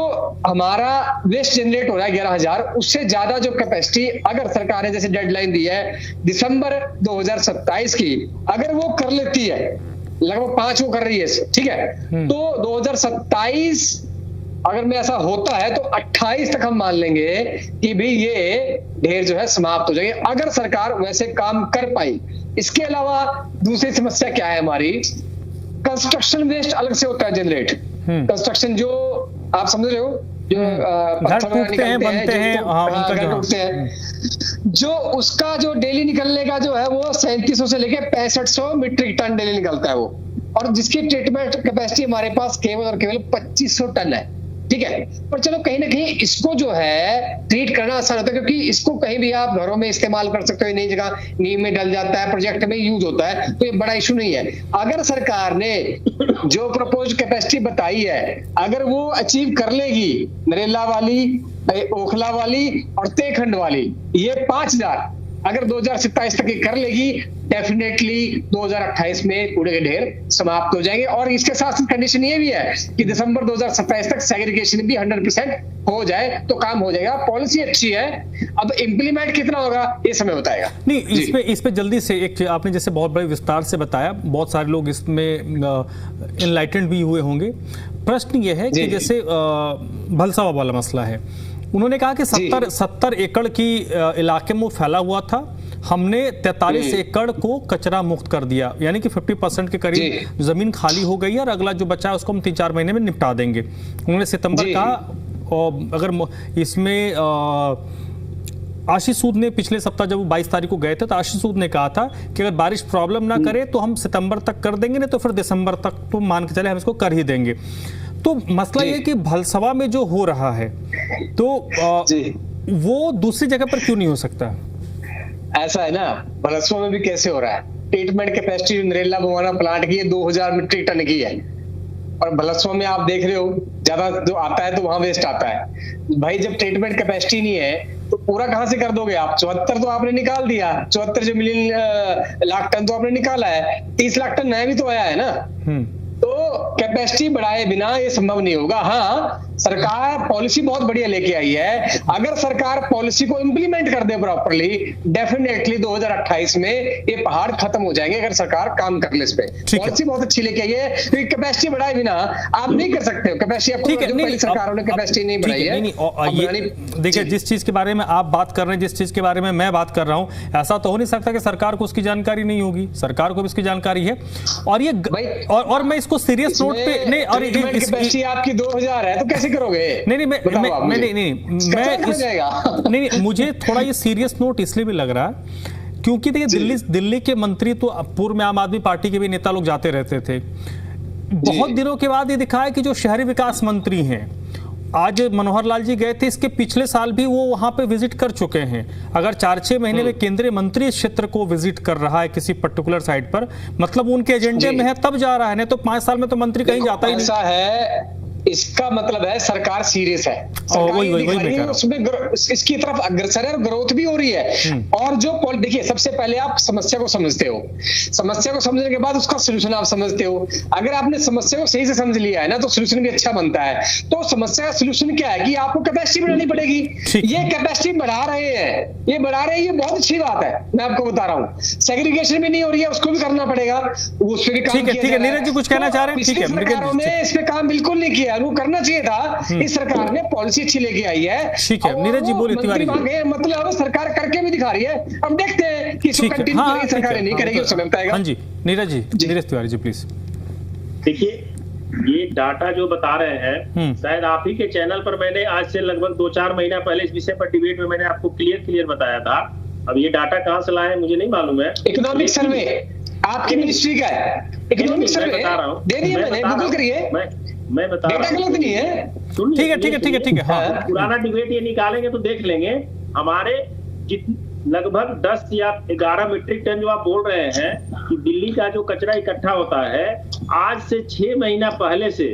हमारा वेस्ट जनरेट हो रहा है 11,000, उससे ज्यादा जो कैपेसिटी अगर सरकार ने जैसे डेडलाइन दी है दिसंबर 2027 की, अगर वो कर लेती है, लगभग 5 वो कर रही है, ठीक है, तो 2027 अगर में ऐसा होता है तो 28 तक हम मान लेंगे कि भी ये ढेर जो है समाप्त हो जाएंगे, अगर सरकार वैसे काम कर पाई। इसके अलावा दूसरी समस्या क्या है हमारी, कंस्ट्रक्शन वेस्ट अलग से होता है जनरेट। कंस्ट्रक्शन जो आप समझ रहे हो, जो घर टूटते हैं, बनते हैं, घर टूटते हैं, जो उसका जो डेली निकलने का जो है वो 3700 से लेके 6500 मीट्रिक टन डेली निकलता है वो, और जिसकी ट्रीटमेंट कैपेसिटी हमारे पास केवल और केवल 2500 टन है, ठीक है। पर चलो कहीं ना कहीं इसको जो है ट्रीट करना आसान होता है, क्योंकि इसको कहीं भी आप घरों में इस्तेमाल कर सकते हो, नई जगह नींव में डल जाता है, प्रोजेक्ट में यूज होता है, तो ये बड़ा इशू नहीं है। अगर सरकार ने जो प्रपोज कैपेसिटी बताई है अगर वो अचीव कर लेगी, नरेला वाली, ओखला वाली और तेखंड वाली, ये 5000 अगर 2027 तक कर लेगी, डेफिनेटली 2028 में कूड़े के ढेर समाप्त हो जाएंगे। और इसके साथ कंडीशन ये भी है कि दिसंबर 2027 तक सेग्रीगेशन भी 100% हो जाए तो काम हो जाएगा। पॉलिसी अच्छी है, अब इम्प्लीमेंट कितना होगा ये समय बताएगा। नहीं, इस पे जल्दी से एक आपने जैसे बहुत बड़े विस्तार से बताया, बहुत सारे लोग इसमें इनलाइटेंड भी हुए होंगे। प्रश्न ये है कि जैसे भलसावा वाला मसला है, उन्होंने कहा कि 70 एकड़ की इलाके में फैला हुआ था, हमने 43 एकड़ को कचरा मुक्त कर दिया, यानी कि 50% के करीब जमीन खाली हो गई है, और अगला जो बचा है उसको हम 3-4 महीने में निपटा देंगे। उन्होंने सितंबर का, और अगर इसमें आशीष सूद ने पिछले सप्ताह जब 22 तारीख को गए थे तो आशीष सूद ने कहा था कि अगर बारिश प्रॉब्लम ना करे तो हम सितंबर तक कर देंगे, नहीं तो फिर दिसंबर तक तो मान के चले हम इसको कर ही देंगे। तो मसला ये कि भलसवा में जो हो रहा है तो वो दूसरी जगह पर क्यों नहीं हो सकता? ऐसा है ना, भलसवा में भी कैसे हो रहा है, treatment capacity Narela Bawana plant की 2000 मीट्रिक टन की है, और भलसवा में आप देख रहे हो ज्यादा जो आता है तो वहां वेस्ट आता है। भाई जब ट्रीटमेंट कैपेसिटी नहीं है तो पूरा कहां से कर दोगे आप? 74 तो आपने निकाल दिया, 74 जो मिलियन लाख टन तो आपने निकाला है, 30 लाख टन नया भी तो आया है ना। तो कैपेसिटी बढ़ाए बिना ये संभव नहीं होगा। हाँ, सरकार पॉलिसी बहुत बढ़िया लेके आई है, अगर सरकार पॉलिसी को इम्प्लीमेंट कर दे प्रॉपर्ली, डेफिनेटली 2028 में ये पहाड़ खत्म हो जाएंगे, अगर सरकार काम कर ले इस पे। पॉलिसी बहुत अच्छी लेके आई है, क्योंकि कैपेसिटी बढ़ाए बिना आप नहीं कर सकते हो। कैपेसिटी आपको पहले सरकारों ने कैपेसिटी नहीं बढ़ाई है। देखिए, जिस चीज के बारे में आप बात कर रहे हैं, जिस चीज के बारे में मैं बात कर रहा हूं, ऐसा तो हो नहीं सकता कि सरकार को उसकी जानकारी नहीं होगी। सरकार को भी इसकी जानकारी है, और ये और मैं इसको सीरियस नोट पे नहीं, और कैपेसिटी आपकी 2000 है तो कैसे करोगे? नहीं, मुझे थोड़ा ये सीरियस नोट इसलिए भी लग रहा है क्योंकि देखिए दिल्ली के मंत्री तो पूर्व में आम आदमी पार्टी के भी नेता लोग जाते रहते थे। बहुत दिनों के बाद ये दिखा है कि जो शहरी विकास मंत्री हैं, आज मनोहर लाल जी गए थे, इसके पिछले साल भी वो वहां पे विजिट कर चुके हैं। अगर 4-6 महीने में केंद्रीय मंत्री इस क्षेत्र को विजिट कर रहा है किसी पर्टिकुलर साइट पर, मतलब उनके एजेंडे में है तब जा रहा है, नहीं तो 5 साल में तो मंत्री कहीं जाता ही नहीं। ऐसा है, इसका मतलब है सरकार सीरियस है, उसमें इसकी तरफ अग्रसर है और ग्रोथ भी हो रही है। और जो देखिए, सबसे पहले आप समस्या को समझते हो, समस्या को समझने के बाद उसका सोल्यूशन आप समझते हो। अगर आपने समस्या को सही से समझ लिया है ना, तो सोल्यूशन भी अच्छा बनता है। तो समस्या का सोल्यूशन क्या है कि आपको कैपेसिटी बढ़ानी पड़ेगी। ये कैपेसिटी बढ़ा रहे हैं, ये बहुत अच्छी बात है, मैं आपको बता रहा हूँ। सेग्रीगेशन भी नहीं हो रही है, उसको भी करना पड़ेगा, उस पर भी काम किया। ठीक है, नीरज जी कुछ कहना चाह रहे हैं? ठीक है, सरकारों ने इस पे काम बिल्कुल नहीं किया, वो करना चाहिए था। इस सरकार ने पॉलिसी अच्छी लेके आई है। ठीक है, नीरज जी बोले, तिवारी जी, मतलब सरकार करके भी दिखा रही है। अब देखते हैं कि इसको कंटिन्यू करेगी सरकार, नहीं करेगी, उस समय बताएगा। हाँ जी, नीरज जी, नीरज तिवारी जी प्लीज। देखिए, ये डाटा जो बता रहे हैं, शायद आप ही के चैनल पर मैंने आज से लगभग 2-4 महीना पहले इस विषय पर डिबेट में मैंने आपको क्लियर बताया था। अब ये डाटा कहाँ से लाए हैं मुझे नहीं मालूम है। इकोनॉमिक सर्वे आपकी मिनिस्ट्री का है, इकोनॉमिक सर्वे बता रहा हूँ, दे दिया मैंने, गूगल करिए, मैं बता रहा हूँ, गलत नहीं है। ठीक है। हाँ, पुराना डिबेट ये निकालेंगे तो देख लेंगे। हमारे लगभग 10 या 11 मीट्रिक टन जो आप बोल रहे हैं कि दिल्ली का जो कचरा इकट्ठा होता है, आज से 6 महीना पहले से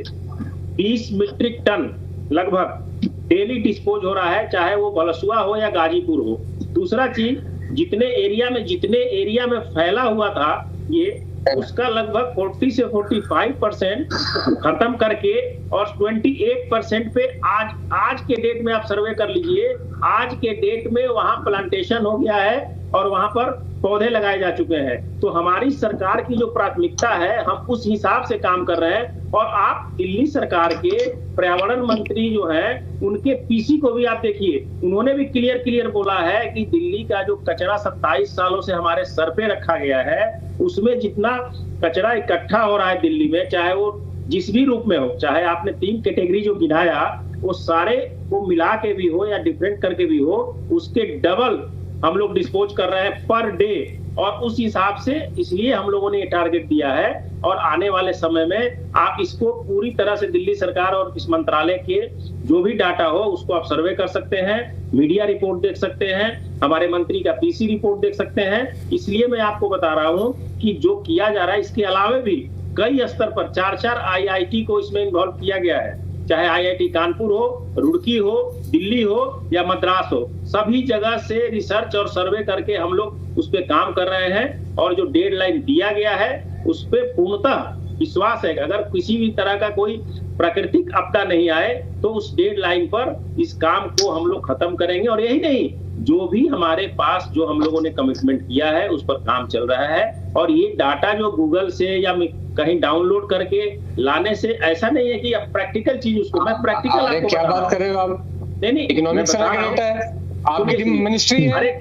20 मीट्रिक टन लगभग डेली डिस्पोज हो रहा है, चाहे वो भलसुआ हो या गाजीपुर हो। दूसरा चीज, जितने एरिया में फैला हुआ था ये उसका लगभग 40 से 45% खत्म करके और 28% पे आज के डेट में आप सर्वे कर लीजिए, आज के डेट में वहां प्लांटेशन हो गया है और वहां पर पौधे लगाए जा चुके हैं। तो हमारी सरकार की जो प्राथमिकता है, हम उस हिसाब से काम कर रहे हैं। और आप दिल्ली सरकार के पर्यावरण मंत्री जो हैं, उनके पीसी को भी आप देखिए, उन्होंने भी क्लियर बोला है कि दिल्ली का जो कचरा 27 सालों से हमारे सर पे रखा गया है, उसमें जितना कचरा इकट्ठा हो रहा है दिल्ली में, चाहे वो जिस भी रूप में हो, चाहे आपने 3 कैटेगरी जो गिनाया वो सारे को मिला के भी हो या डिफरेंट करके भी हो, उसके डबल हम लोग डिस्पोज कर रहे हैं पर डे। और उस हिसाब से इसलिए हम लोगों ने ये टारगेट दिया है। और आने वाले समय में आप इसको पूरी तरह से दिल्ली सरकार और इस मंत्रालय के जो भी डाटा हो उसको आप सर्वे कर सकते हैं, मीडिया रिपोर्ट देख सकते हैं, हमारे मंत्री का पीसी रिपोर्ट देख सकते हैं। इसलिए मैं आपको बता रहा हूं कि जो किया जा रहा है, इसके अलावा भी कई स्तर पर 4 आईआईटी को इसमें इन्वॉल्व किया गया है, चाहे आईआईटी कानपुर हो, रुड़की हो, दिल्ली हो या मद्रास हो, सभी जगह से रिसर्च और सर्वे करके हम लोग उस पर काम कर रहे हैं। और जो डेडलाइन दिया गया है उस पर पूर्णतः विश्वास है कि अगर किसी भी तरह का कोई प्राकृतिक आपदा नहीं आए तो उस डेडलाइन पर इस काम को हम लोग खत्म करेंगे। और यही नहीं, जो भी हमारे पास जो हम लोगों ने कमिटमेंट किया है उस पर काम चल रहा है। और ये डाटा जो गूगल से या कहीं डाउनलोड करके लाने से ऐसा नहीं है कि अब प्रैक्टिकल चीज उसको मैं प्रैक्टिकल आपको क्या बात कर रहे हो आप? नहीं, इकोनॉमिक्स का डेटा है, आपकी मिनिस्ट्री है,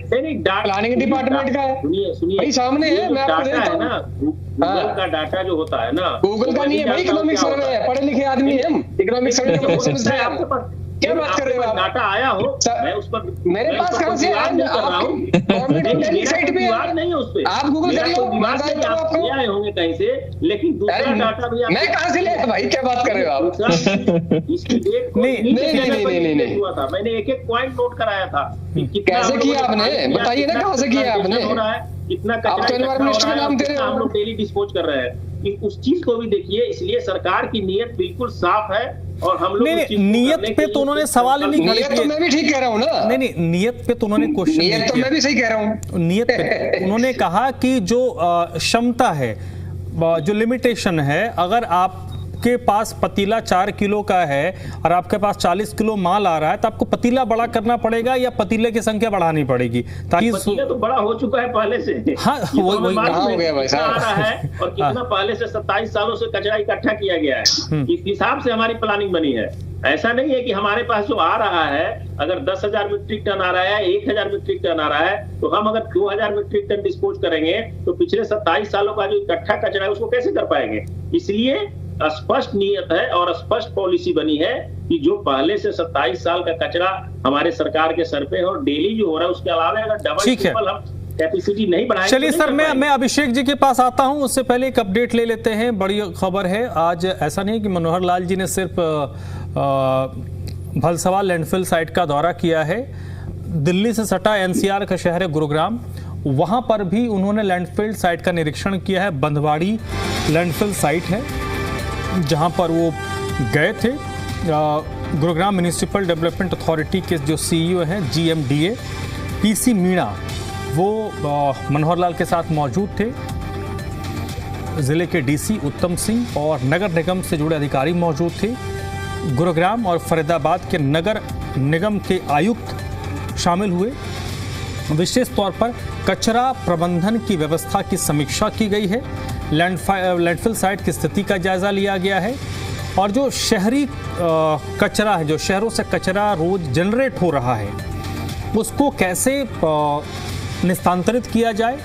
प्लानिंग डिपार्टमेंट का है, सुनिए भाई सामने है, मैं आपको देता हूं ना। गूगल का डाटा जो होता है ना, गूगल का नहीं है भाई, इकोनॉमिक्स सर्वे है, पढ़े लिखे आदमी है हम, इकोनॉमिक्स सर्वे को समझते हैं आपके पास। क्या बात कर रहे हो आप? डाटा आया हो, मैं उस पर मेरे पास कहां से आया? गवर्नमेंट साइट पे नहीं है, उस पे आप गूगल करिए, आपको आए होंगे कहीं से, लेकिन दूसरा डाटा भी मैं कहां से ले भाई? क्या बात कर रहे हो आप? इसकी डेट को नहीं हुआ था, मैंने एक पॉइंट नोट कराया था। कैसे किया आपने? बताइए ना, कहां से किया आपने? कितना आप तो एनवायरमेंट का नाम दे रहे हो, हम लोग डेली डिस्पोज कर रहे हैं कि उस चीज को भी देखिए। इसलिए सरकार की नीयत बिल्कुल साफ है और हम लोग नहीं, नियत पे तो उन्होंने सवाल ही नहीं किया। नियत तो मैं भी ठीक कह रहा हूँ ना। नहीं, नियत पे तो उन्होंने क्वेश्चन नहीं किया। नियत तो मैं भी सही कह रहा हूँ। नियत पे उन्होंने कहा कि जो क्षमता है, जो लिमिटेशन है, अगर आपके पास पतीला 4 किलो का है और आपके पास 40 किलो माल आ रहा है तो आपको पतीला बड़ा करना पड़ेगा या पतीले की संख्या बढ़ानी पड़ेगी ताकि पतीला तो बड़ा हो चुका है पहले से। हाँ, वही हो गया भाई साहब। आ रहा है और कितना पहले से 27 सालों से कचरा इकट्ठा किया गया है, इस हिसाब से हमारी प्लानिंग बनी है। ऐसा नहीं है कि हमारे पास जो आ रहा है, अगर 10,000 मीट्रिक टन आ रहा है, 1,000 मीट्रिक टन आ रहा है, तो हम अगर 2,000 मीट्रिक टन डिस्पोज करेंगे तो पिछले 27 सालों का जो इकट्ठा कचरा है उसको कैसे कर पाएंगे? इसलिए स्पष्ट नियत है और स्पष्ट पॉलिसी बनी है कि जो पहले से 27 साल का कचरा हमारे सरकार के सर पे है और डेली जो हो रहा है उसके अलावा अगर डबल ट्रिपल हम कैपेसिटी नहीं बढ़ाएंगे। चलिए सर, मैं अभिषेक जी के पास आता हूं, उससे पहले एक अपडेट ले लेते हैं। बड़ी खबर है आज, ऐसा नहीं कि मनोहर लाल जी ने सिर्फ भलसवा लैंडफिल साइट का दौरा किया है, दिल्ली से सटा एनसीआर का शहर है गुरुग्राम, वहां पर भी उन्होंने लैंडफिल साइट का निरीक्षण किया है। बंधवाड़ी लैंडफिल साइट है जहां पर वो गए थे। गुरुग्राम म्युनिसिपल डेवलपमेंट अथॉरिटी के जो सीईओ हैं GMDA PC मीणा, वो मनोहर लाल के साथ मौजूद थे। जिले के DC उत्तम सिंह और नगर निगम से जुड़े अधिकारी मौजूद थे। गुरुग्राम और फरीदाबाद के नगर निगम के आयुक्त शामिल हुए। विशेष तौर पर कचरा प्रबंधन की व्यवस्था की समीक्षा की गई है। लैंडफिल साइट की स्थिति का जायजा लिया गया है और जो शहरी कचरा है, जो शहरों से कचरा रोज जनरेट हो रहा है, उसको कैसे निस्तांतरित किया जाए,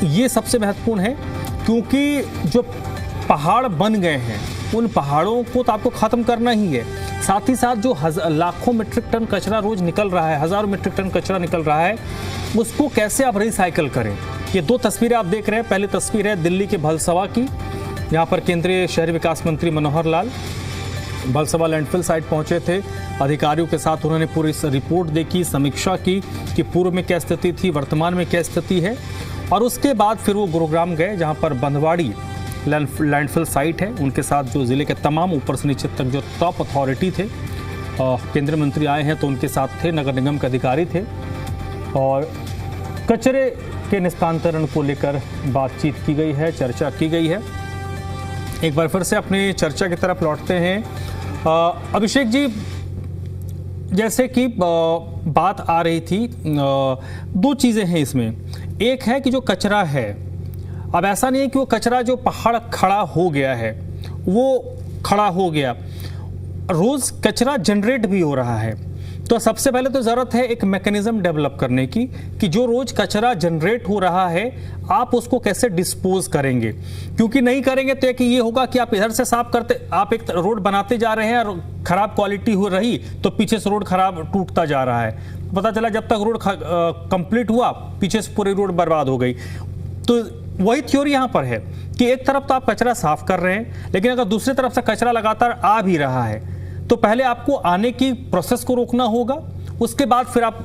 ये सबसे महत्वपूर्ण है। क्योंकि जो पहाड़ बन गए हैं उन पहाड़ों को तो आपको खत्म करना ही है, साथ ही साथ जो लाखों मीट्रिक टन कचरा रोज निकल रहा है, हजारों मीट्रिक टन कचरा निकल रहा है, उसको कैसे आप रिसाइकल करें। ये 2 तस्वीरें आप देख रहे हैं। पहली तस्वीर है दिल्ली के भलसवा की, यहाँ पर केंद्रीय शहरी विकास मंत्री मनोहर लाल भलसवा लैंडफिल साइट पहुंचे थे। अधिकारियों के साथ उन्होंने पूरी रिपोर्ट देखी, समीक्षा की कि पूर्व में क्या स्थिति थी, वर्तमान में क्या स्थिति है। और उसके बाद फिर वो गुरुग्राम गए जहाँ पर बंधवाड़ी लैंडफिल साइट है, उनके साथ जो ज़िले के तमाम ऊपर से नीचे तक जो टॉप अथॉरिटी थे, केंद्रीय मंत्री आए हैं तो उनके साथ थे, नगर निगम के अधिकारी थे। और कचरे के निस्तांतरण को लेकर बातचीत की गई है, चर्चा की गई है। एक बार फिर से अपनी चर्चा की तरफ लौटते हैं। अभिषेक जी, जैसे कि बात आ रही थी, दो चीज़ें हैं इसमें। एक है कि जो कचरा है, अब ऐसा नहीं है कि वो कचरा जो पहाड़ खड़ा हो गया है वो खड़ा हो गया, रोज़ कचरा जनरेट भी हो रहा है। तो सबसे पहले तो ज़रूरत है एक मैकेनिज्म डेवलप करने की कि जो रोज़ कचरा जनरेट हो रहा है आप उसको कैसे डिस्पोज करेंगे, क्योंकि नहीं करेंगे तो कि ये होगा कि आप इधर से साफ करते, आप एक रोड बनाते जा रहे हैं और ख़राब क्वालिटी हो रही तो पीछे से रोड ख़राब टूटता जा रहा है। पता चला जब तक रोड कंप्लीट हुआ पीछे से पूरी रोड बर्बाद हो गई। तो वही थ्योरी यहाँ पर है कि एक तरफ तो आप कचरा साफ कर रहे हैं, लेकिन अगर दूसरी तरफ से कचरा लगातार आ भी रहा है तो पहले आपको आने की प्रोसेस को रोकना होगा, उसके बाद फिर आप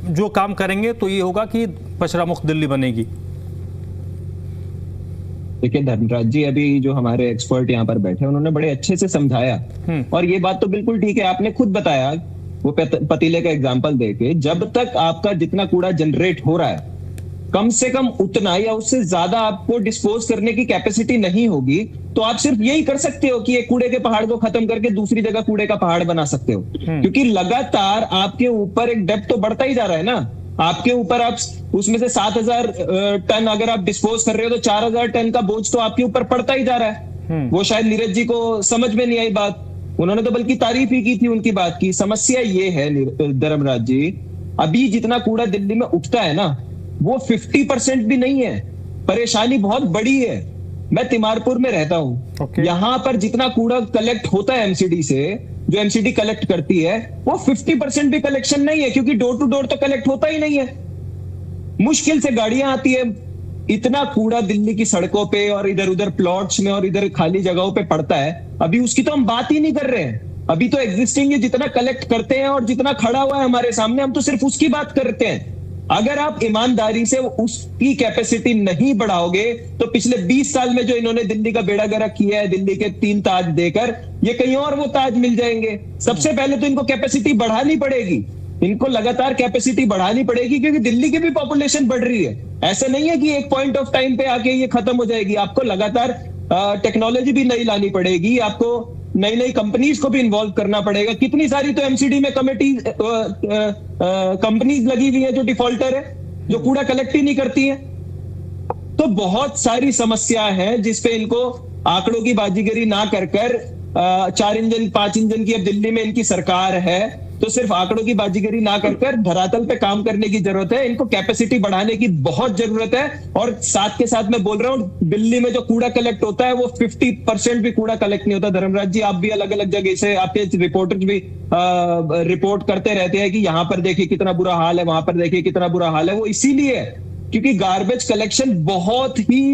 जो काम करेंगे तो ये होगा कि कचरा मुक्त दिल्ली बनेगी। देखिए धर्मराज जी, अभी जो हमारे एक्सपर्ट यहाँ पर बैठे उन्होंने बड़े अच्छे से समझाया, और ये बात तो बिल्कुल ठीक है। आपने खुद बताया वो पतीले का एग्जांपल देके, जब तक आपका जितना कूड़ा जनरेट हो रहा है कम से कम उतना या उससे ज्यादा आपको डिस्पोज करने की कैपेसिटी नहीं होगी, तो आप सिर्फ यही कर सकते हो कि एक कूड़े के पहाड़ को खत्म करके दूसरी जगह कूड़े का पहाड़ बना सकते हो। क्योंकि लगातार आपके ऊपर एक डेप्थ तो बढ़ता ही जा रहा है ना। आपके ऊपर आप उसमें से 7,000 टन अगर आप डिस्पोज कर रहे हो तो 4,000 टन का बोझ तो आपके ऊपर पड़ता ही जा रहा है। वो शायद नीरज जी को समझ में नहीं आई बात, उन्होंने तो बल्कि तारीफ ही की थी उनकी बात की। समस्या ये है धर्मराज जी, अभी जितना कूड़ा दिल्ली में उठता है ना वो 50% भी नहीं है। परेशानी बहुत बड़ी है। मैं तिमारपुर में रहता हूं, यहां पर जितना कूड़ा कलेक्ट होता है एमसीडी से, जो एमसीडी कलेक्ट करती है, वो 50% भी कलेक्शन नहीं है, क्योंकि डोर टू डोर तो कलेक्ट होता ही नहीं है। मुश्किल से गाड़ियां आती है। इतना कूड़ा दिल्ली की सड़कों पे और इधर उधर प्लॉट्स में और इधर खाली जगहों पे पड़ता है, अभी उसकी तो हम बात ही नहीं कर रहे हैं। अभी तो एग्जिस्टिंग है, जितना कलेक्ट करते हैं और जितना खड़ा हुआ है हमारे सामने, हम तो सिर्फ उसकी बात करते हैं। अगर आप ईमानदारी से उसकी कैपेसिटी नहीं बढ़ाओगे तो पिछले 20 साल में जो इन्होंने दिल्ली का बेड़ा गर्क किया है, दिल्ली के 3 ताज देकर, ये कहीं और वो ताज मिल जाएंगे। सबसे पहले तो इनको कैपेसिटी बढ़ानी पड़ेगी, इनको लगातार कैपेसिटी बढ़ानी पड़ेगी, क्योंकि दिल्ली की भी पॉपुलेशन बढ़ रही है। ऐसा नहीं है कि एक पॉइंट ऑफ टाइम पे आके ये खत्म हो जाएगी। आपको लगातार टेक्नोलॉजी भी नई लानी पड़ेगी, आपको नई नई कंपनीज को भी इन्वॉल्व करना पड़ेगा। कितनी सारी तो एमसीडी में कंपनीज लगी हुई है जो डिफॉल्टर है, जो कूड़ा कलेक्ट ही नहीं करती है। तो बहुत सारी समस्या है जिसपे इनको आंकड़ों की बाजीगरी ना कर 4 इंजन 5 इंजन की अब दिल्ली में इनकी सरकार है, तो सिर्फ आंकड़ों की बाजीगरी ना कर धरातल पे काम करने की जरूरत है। इनको कैपेसिटी बढ़ाने की बहुत जरूरत है। और साथ के साथ मैं बोल रहा हूं, दिल्ली में जो कूड़ा कलेक्ट होता है वो 50% भी कूड़ा कलेक्ट नहीं होता। धर्मराज जी, आप भी अलग अलग जगह से, आपके रिपोर्टर्स भी रिपोर्ट करते रहते हैं कि यहाँ पर देखिए कितना बुरा हाल है, वहां पर देखिए कितना बुरा हाल है। वो इसीलिए क्योंकि गार्बेज कलेक्शन बहुत ही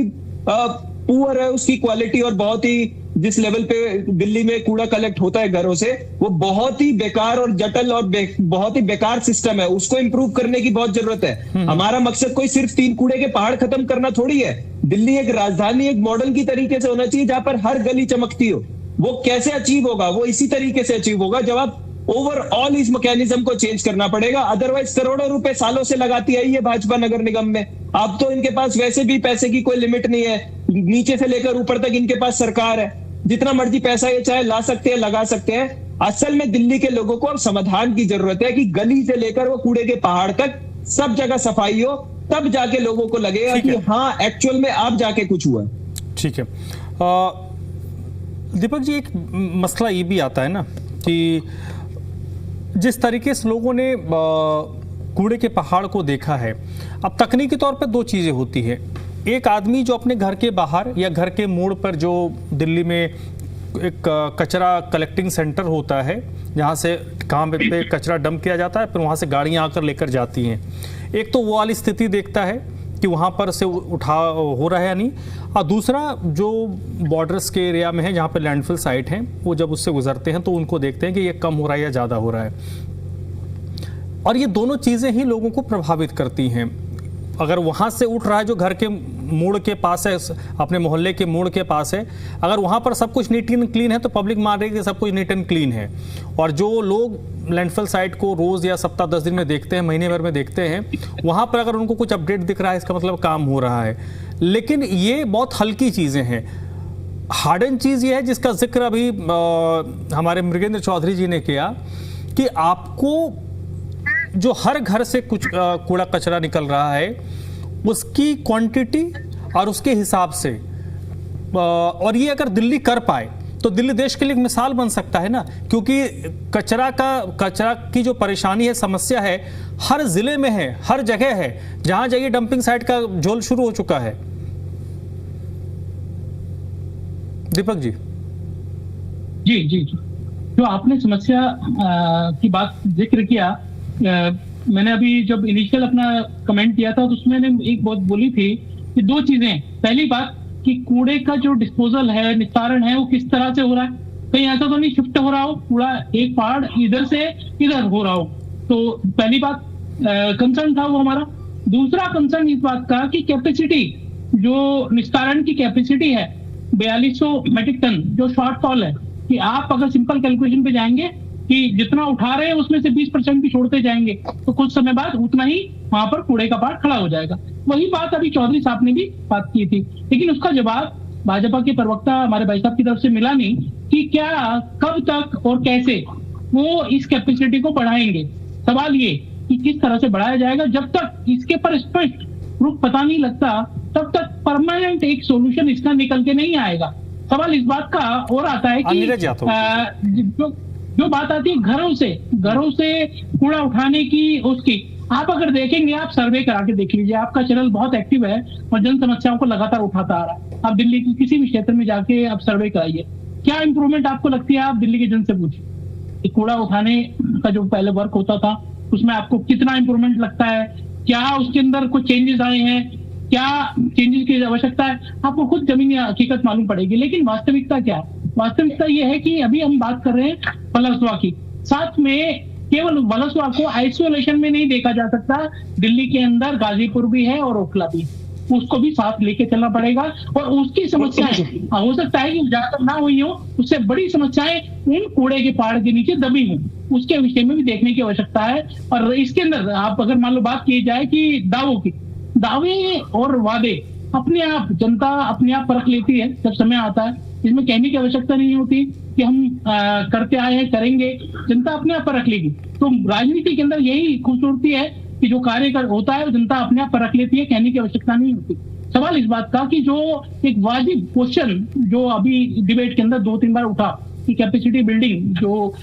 पुअर है उसकी क्वालिटी, और बहुत ही जिस लेवल पे दिल्ली में कूड़ा कलेक्ट होता है घरों से, वो बहुत ही बेकार और जटिल और बहुत ही बेकार सिस्टम है। उसको इंप्रूव करने की बहुत जरूरत है। हमारा मकसद कोई सिर्फ 3 कूड़े के पहाड़ खत्म करना थोड़ी है। दिल्ली एक राजधानी, एक मॉडल की तरीके से होना चाहिए जहां पर हर गली चमकती हो। वो कैसे अचीव होगा? वो इसी तरीके से अचीव होगा जब आप ओवरऑल इस मैकेनिज्म को चेंज करना पड़ेगा। अदरवाइज करोड़ों रुपए सालों से लगाती आई है भाजपा नगर निगम में। अब तो इनके पास वैसे भी पैसे की कोई लिमिट नहीं है, नीचे से लेकर ऊपर तक इनके पास सरकार है, जितना मर्जी पैसा ये चाहे ला सकते हैं, लगा सकते हैं। असल में दिल्ली के लोगों को अब समाधान की जरूरत है कि गली से लेकर वो कूड़े के पहाड़ तक सब जगह सफाई हो, तब जाके लोगों को लगेगा कि हाँ एक्चुअल में आप जाके कुछ हुआ। ठीक है दीपक जी, एक मसला ये भी आता है ना कि जिस तरीके से लोगों ने कूड़े के पहाड़ को देखा है, अब तकनीकी तौर पे 2 चीज़ें होती है। एक आदमी जो अपने घर के बाहर या घर के मोड़ पर, जो दिल्ली में एक कचरा कलेक्टिंग सेंटर होता है जहाँ से काम पे कचरा डंप किया जाता है, फिर वहाँ से गाड़ियाँ आकर लेकर जाती हैं, एक तो वो वाली स्थिति देखता है कि वहाँ पर से उठा हो रहा है या नहीं, और दूसरा जो बॉर्डर्स के एरिया में है जहाँ पे लैंडफिल साइट हैं, वो जब उससे गुजरते हैं तो उनको देखते हैं कि ये कम हो रहा है या ज़्यादा हो रहा है। और ये दोनों चीज़ें ही लोगों को प्रभावित करती हैं। अगर वहाँ से उठ रहा है जो घर के मोड़ के पास है, अपने मोहल्ले के मोड़ के पास है, अगर वहाँ पर सब कुछ नीट एंड क्लीन है तो पब्लिक मान रही है कि सब कुछ नीट एंड क्लीन है। और जो लोग लैंडफिल साइट को रोज या सप्ताह 10 दिन में देखते हैं, महीने भर में देखते हैं, वहां पर अगर उनको कुछ अपडेट दिख रहा है इसका मतलब काम हो रहा है। लेकिन ये बहुत हल्की चीजें हैं। हार्डन चीज ये है जिसका जिक्र अभी हमारे मृगेंद्र चौधरी जी ने किया कि आपको जो हर घर से कुछ कूड़ा कचरा निकल रहा है उसकी क्वांटिटी और उसके हिसाब से, और ये अगर दिल्ली कर पाए तो दिल्ली देश के लिए एक मिसाल बन सकता है ना, क्योंकि कचरा की जो परेशानी है, समस्या है, हर जिले में है, हर जगह है, जहां जाइए डंपिंग साइट का झोल शुरू हो चुका है। दीपक जी। जी जी जी, जो आपने समस्या की बात जिक्र किया, मैंने अभी जब इनिशियल अपना कमेंट दिया था तो उसमें मैंने एक बात बोली थी कि दो चीजें। पहली बात कि कूड़े का जो डिस्पोजल है, निस्तारण है, वो किस तरह से हो रहा है। कहीं ऐसा तो नहीं शिफ्ट हो रहा हो, कूड़ा एक पहाड़ इधर से इधर हो रहा हो। तो पहली बात कंसर्न था वो हमारा। दूसरा कंसर्न इस बात का कि कैपेसिटी, जो निस्तारण की कैपेसिटी है 4200 मेट्रिक टन, जो शॉर्टफॉल है, कि आप अगर सिंपल कैलकुलेशन पे जाएंगे कि जितना उठा रहे हैं उसमें से 20% भी छोड़ते जाएंगे तो कुछ समय बाद उतना ही वहां पर कूड़े का पहाड़ खड़ा हो जाएगा। वही बात अभी चौधरी साहब ने भी बात की थी, लेकिन उसका जवाब भाजपा के प्रवक्ता हमारे भाई साहब की तरफ से मिला नहीं कि क्या, कब तक और कैसे वो इस कैपेसिटी को बढ़ाएंगे। सवाल ये कि किस तरह से बढ़ाया जाएगा, जब तक इसके पर स्पष्ट रुख पता नहीं लगता तब तक परमानेंट एक सोल्यूशन इसका निकल के नहीं आएगा। सवाल इस बात का और आता है कि जो बात आती है घरों से कूड़ा उठाने की, उसकी आप अगर देखेंगे, आप सर्वे करा के देख लीजिए, आपका चैनल बहुत एक्टिव है और जन समस्याओं को लगातार उठाता आ रहा है। आप दिल्ली की किसी भी क्षेत्र में जाके आप सर्वे कराइए, क्या इंप्रूवमेंट आपको लगती है, आप दिल्ली के जन से पूछिए। कूड़ा उठाने का जो पहले वर्क होता था उसमें आपको कितना इंप्रूवमेंट लगता है, क्या उसके अंदर कुछ चेंजेस आए हैं, क्या चेंजेस की आवश्यकता है, आपको खुद जमीनी हकीकत मालूम पड़ेगी। लेकिन वास्तविकता क्या है? वास्तविकता ये है कि अभी हम बात कर रहे हैं वलसवा की, साथ में केवल वलसवा को आइसोलेशन में नहीं देखा जा सकता, दिल्ली के अंदर गाजीपुर भी है और ओखला भी, उसको भी साथ लेके चलना पड़ेगा। और उसकी समस्याएं हो सकता है कि ज्यादा ना हुई हो, उससे बड़ी समस्याएं उन कूड़े के पहाड़ के नीचे दबी हो, उसके विषय में भी देखने की आवश्यकता है। और इसके अंदर आप अगर मान लो बात की जाए कि दावे और वादे अपने आप जनता अपने आप परख लेती है जब समय आता है, इसमें कहने की आवश्यकता नहीं होती कि हम करते आए हैं, करेंगे, जनता अपने आप परख लेगी। तो राजनीति के अंदर यही खूबसूरती है कि जो कार्य होता है जनता अपने आप परख लेती है, कहने की आवश्यकता नहीं होती। सवाल इस बात का कि जो एक वाजिब क्वेश्चन जो अभी डिबेट के अंदर 2-3 बार उठा कि कैपेसिटी बिल्डिंग जो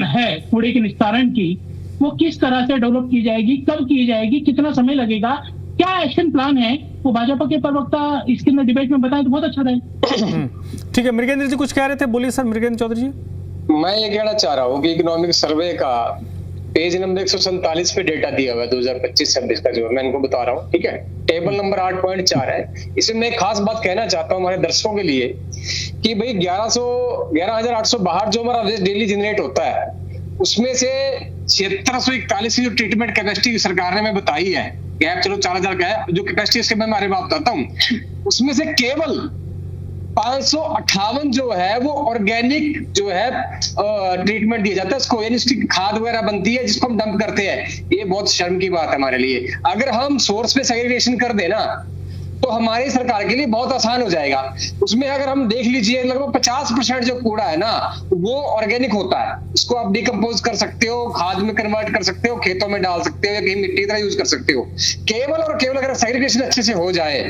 है कूड़े के निस्तारण की, वो किस तरह से डेवलप की जाएगी, कब की जाएगी, कितना समय लगेगा, क्या एक्शन प्लान है, वो भाजपा के प्रवक्ता इसके अंदर डिबेट में बताएं तो बहुत अच्छा रहे। ठीक है, मृगेंद्र जी कुछ कह रहे थे, बोलिए सर। मृगेंद्र चौधरी जी। मैं ये कहना चाह रहा हूँ कि इकोनॉमिक सर्वे का पेज नंबर 147 पे डेटा दिया हुआ है 2025-26 का, जो मैं इनको बता रहा हूँ, ठीक है। टेबल नंबर 8.4 है। इसमें मैं खास बात कहना चाहता हूँ हमारे दर्शकों के लिए कि भाई 11,862 जो हमारा वेस्ट डेली जनरेट होता है, उसमें से 7641 की जो ट्रीटमेंट कैपेसिटी सरकार ने हमें बताई है, गैप चलो 4000 का है जो कैपेसिटी, इसके मैं बारे में बताता हूँ, उसमें से केवल 558 जो है वो ऑर्गेनिक जो है ट्रीटमेंट दिया जाता है उसको, यानी उसकी खाद वगैरह बनती है जिसको हम डंप करते हैं। ये बहुत शर्म की बात है हमारे लिए। अगर हम सोर्स पे सेग्रीगेशन कर देना तो हमारी सरकार के लिए बहुत आसान हो जाएगा। उसमें अगर हम देख लीजिए लगभग 50% जो कूड़ा है ना वो ऑर्गेनिक होता है, उसको आप डिकम्पोज कर सकते हो, खाद में कन्वर्ट कर सकते हो, खेतों में डाल सकते हो या कहीं मिट्टी की तरह यूज कर सकते हो। केवल और केवल अगर सेग्रीगेशन अच्छे से हो जाए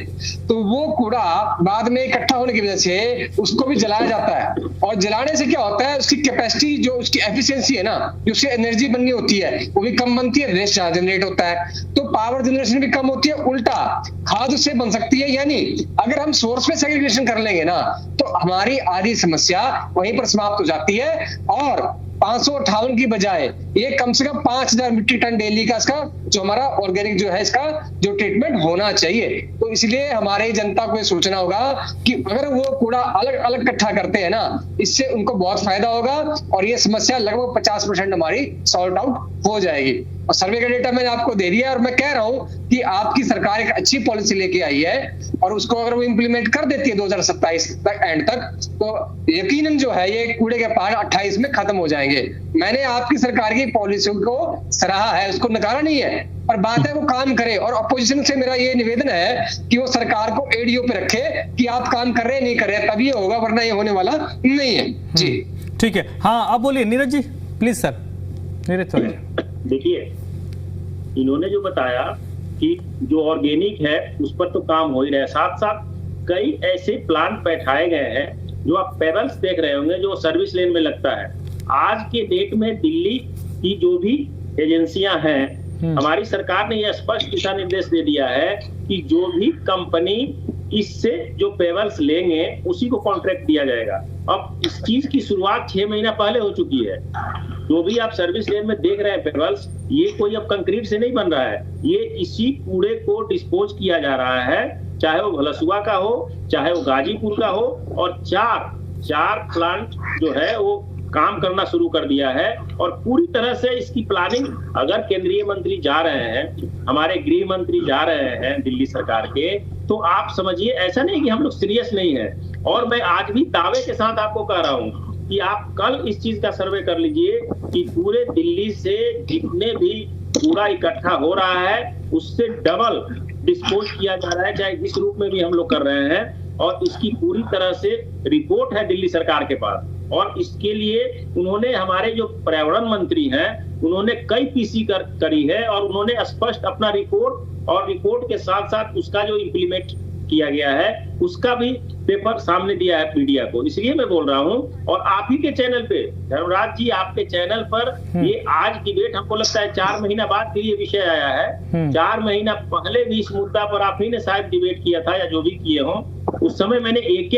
तो वो कूड़ा बाद में इकट्ठा होने की वजह से उसको भी जलाया जाता है, और जलाने से क्या होता है, उसकी कैपेसिटी जो उसकी एफिशिएंसी है ना, जो उससे एनर्जी बननी होती है वो भी कम बनती है, वेस्ट जनरेट होता है, तो पावर जनरेशन भी कम होती है, उल्टा खाद उससे बन सकती है। यानी अगर हम सोर्स पे सेग्रीगेशन कर लेंगे ना तो हमारी आधी समस्या वहीं पर समाप्त हो जाती है, और 558 की बजाय ये कम से कम 5000 मीट्रिक टन डेली का इसका जो हमारा ऑर्गेनिक जो है इसका जो ट्रीटमेंट होना चाहिए। तो इसलिए हमारे जनता को ये सोचना होगा कि अगर वो कूड़ा अलग अलग इकट्ठा करते हैं ना, इससे उनको बहुत फायदा होगा और ये समस्या लगभग 50% हमारी सॉल्व आउट हो जाएगी। और सर्वे का डेटा मैंने आपको दे दिया है, और मैं कह रहा हूं कि आपकी सरकार एक अच्छी पॉलिसी लेके आई है, और उसको अगर वो इम्प्लीमेंट कर देती है 2027 तक एंड तक, तो यकीनन जो है ये कूड़े के पहाड़ 28 में खत्म हो जाएंगे। मैंने आपकी सरकार की पॉलिसी को सराहा है, उसको नकारा नहीं है, और बात है वो काम करे। और अपोजिशन से मेरा ये निवेदन है कि वो सरकार को एडीओ पे रखे कि आप काम कर रहे हैं नहीं कर रहे, तभी ये होगा, वरना ये होने वाला नहीं है। जी ठीक है, हाँ आप बोलिए Neeraj ji please sir. Neeraj sir देखिए, इन्होंने जो बताया कि जो ऑर्गेनिक है उस पर तो काम हो ही रहा है, साथ साथ कई ऐसे प्लांट बैठाए गए हैं जो आप पेबल्स देख रहे होंगे जो सर्विस लेन में लगता है। आज के डेट में दिल्ली की जो भी एजेंसियां हैं, हमारी सरकार ने यह स्पष्ट दिशा निर्देश दे दिया है कि जो भी कंपनी इससे जो पेबल्स लेंगे उसी को कॉन्ट्रैक्ट दिया जाएगा। अब इस चीज की शुरुआत 6 महीना पहले हो चुकी है। जो भी आप सर्विस लेन में देख रहे हैं पेबल्स, ये कोई अब कंक्रीट से नहीं बन रहा है, ये इसी कूड़े को डिस्पोज किया जा रहा है, चाहे वो भलसुआ का हो, चाहे वो गाजीपुर का हो। और चार प्लांट जो है वो काम करना शुरू कर दिया है, और पूरी तरह से इसकी प्लानिंग, अगर केंद्रीय मंत्री जा रहे हैं, हमारे गृह मंत्री जा रहे हैं दिल्ली सरकार के, तो आप समझिए ऐसा नहीं कि हम लोग सीरियस नहीं है। और मैं आज भी दावे के साथ आपको कह रहा हूं कि आप कल इस चीज का सर्वे कर लीजिए कि पूरे दिल्ली से जितने भी कूड़ा इकट्ठा हो रहा है उससे डबल डिस्पोज किया जा रहा है, चाहे जिस रूप में भी हम लोग कर रहे हैं। और इसकी पूरी तरह से रिपोर्ट है दिल्ली सरकार के पास, और इसके लिए उन्होंने, हमारे जो पर्यावरण मंत्री हैं, उन्होंने कई पीसी करी है, और उन्होंने स्पष्ट अपना रिपोर्ट और रिपोर्ट के साथ साथ उसका जो इम्प्लीमेंट किया गया है उसका भी पेपर सामने दिया है मीडिया को। इसलिए मैं बोल रहा हूं, और आप ही के चैनल पे धर्मराज जी, आपके चैनल पर ये आज डिबेट हमको लगता है 4 महीना बाद फिर ये विषय आया है। 4 महीना पहले भी इस मुद्दा पर आप ही ने शायद डिबेट किया था, या जो भी किए हो, उस समय मैंने एक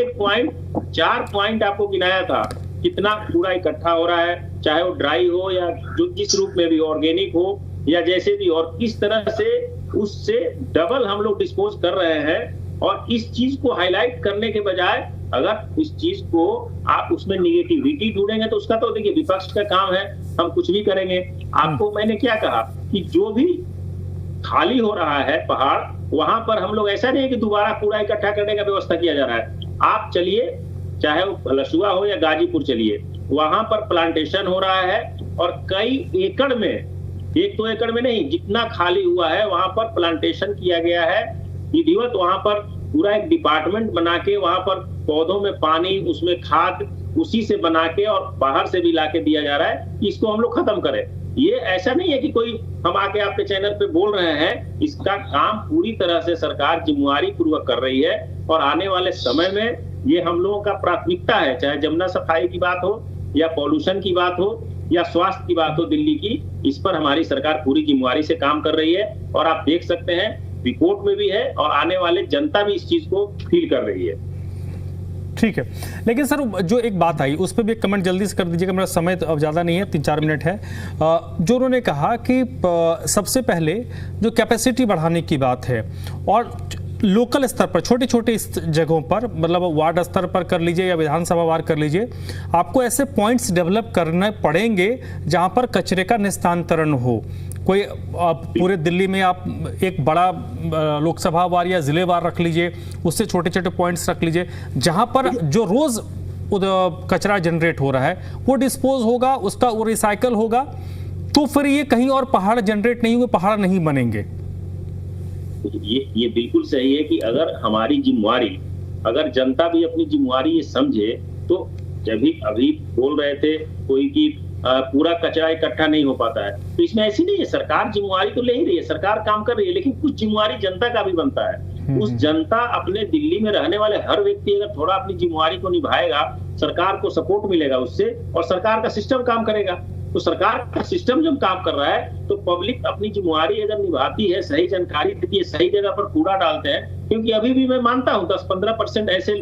4 पॉइंट आपको गिनाया था, कितना कूड़ा इकट्ठा हो रहा है, चाहे वो ड्राई हो या जो जिस रूप में भी, ऑर्गेनिक हो या जैसे भी, और किस तरह से उससे डबल हम लोग डिस्पोज कर रहे हैं। और इस चीज को हाईलाइट करने के बजाय अगर इस चीज को आप उसमें निगेटिविटी ढूंढेंगे तो उसका तो देखिए विपक्ष का काम है, हम कुछ भी करेंगे। आपको मैंने क्या कहा कि जो भी खाली हो रहा है पहाड़, वहां पर हम लोग, ऐसा नहीं है कि दोबारा कूड़ा इकट्ठा करने का व्यवस्था किया जा रहा है। आप चलिए, चाहे वो भलसुआ हो या गाजीपुर चलिए, वहां पर प्लांटेशन हो रहा है, और कई एकड़ में, 1-2 एकड़ में नहीं, जितना खाली हुआ है वहां पर प्लांटेशन किया गया है विधिवत। वहां पर पूरा एक डिपार्टमेंट बना के वहां पर पौधों में पानी, उसमें खाद उसी से बना के और बाहर से भी लाके दिया जा रहा है। इसको हम लोग खत्म करें। ये ऐसा नहीं है कि कोई हम आके आपके चैनल पे बोल रहे हैं, इसका काम पूरी तरह से सरकार जिम्मेवारी पूर्वक कर रही है, और आने वाले समय में ये हम लोगों का प्राथमिकता है, चाहे जमुना सफाई की बात हो या पॉल्यूशन की बात हो या स्वास्थ्य की बात हो दिल्ली की, इस पर हमारी सरकार पूरी जिम्मेवारी से काम कर रही है। और आप देख सकते हैं रिपोर्ट में भी है, और आने वाले जनता भी इस चीज को फील कर रही है। ठीक है, लेकिन सर जो एक बात आई उस पर भी एक कमेंट जल्दी से कर दीजिएगा, मेरा समय तो अब ज़्यादा नहीं है, 3-4 मिनट है। जो उन्होंने कहा कि सबसे पहले जो कैपेसिटी बढ़ाने की बात है, और लोकल स्तर पर, छोटे छोटे जगहों पर, मतलब वार्ड स्तर पर कर लीजिए या विधानसभा वार कर लीजिए, आपको ऐसे पॉइंट्स डेवलप करने पड़ेंगे जहां पर कचरे का निस्तांतरण हो। कोई पूरे दिल्ली में आप एक बड़ा लोकसभा वार या जिले वार रख लीजिए, उससे छोटे छोटे पॉइंट्स रख लीजिए, जहां पर जो रोज कचरा जनरेट हो रहा है वो डिस्पोज होगा, उसका वो रिसाइकल होगा, तो फिर ये कहीं और पहाड़ जनरेट नहीं हुए, पहाड़ नहीं बनेंगे। ये बिल्कुल सही है कि अगर हमारी जिम्मेवारी, अगर जनता भी अपनी जिम्मेवारी ये समझे, तो जब भी अभी बोल रहे थे कोई कि पूरा कचरा इकट्ठा नहीं हो पाता है, तो इसमें ऐसी नहीं है, सरकार जिम्मेवारी तो ले ही रही है, सरकार काम कर रही है, लेकिन कुछ जिम्मेवारी जनता का भी बनता है। उस जनता, अपने दिल्ली में रहने वाले हर व्यक्ति अगर थोड़ा अपनी जिम्मेवारी को निभाएगा, सरकार को सपोर्ट मिलेगा उससे, और सरकार का सिस्टम काम करेगा। तो सरकार का सिस्टम जब काम कर रहा है तो पब्लिक अपनी जिम्मेवारी अगर निभाती है, सही जानकारी देती है, सही जगह पर कूड़ा डालते हैं, क्योंकि अभी भी मैं मानता हूं 10-15% ऐसे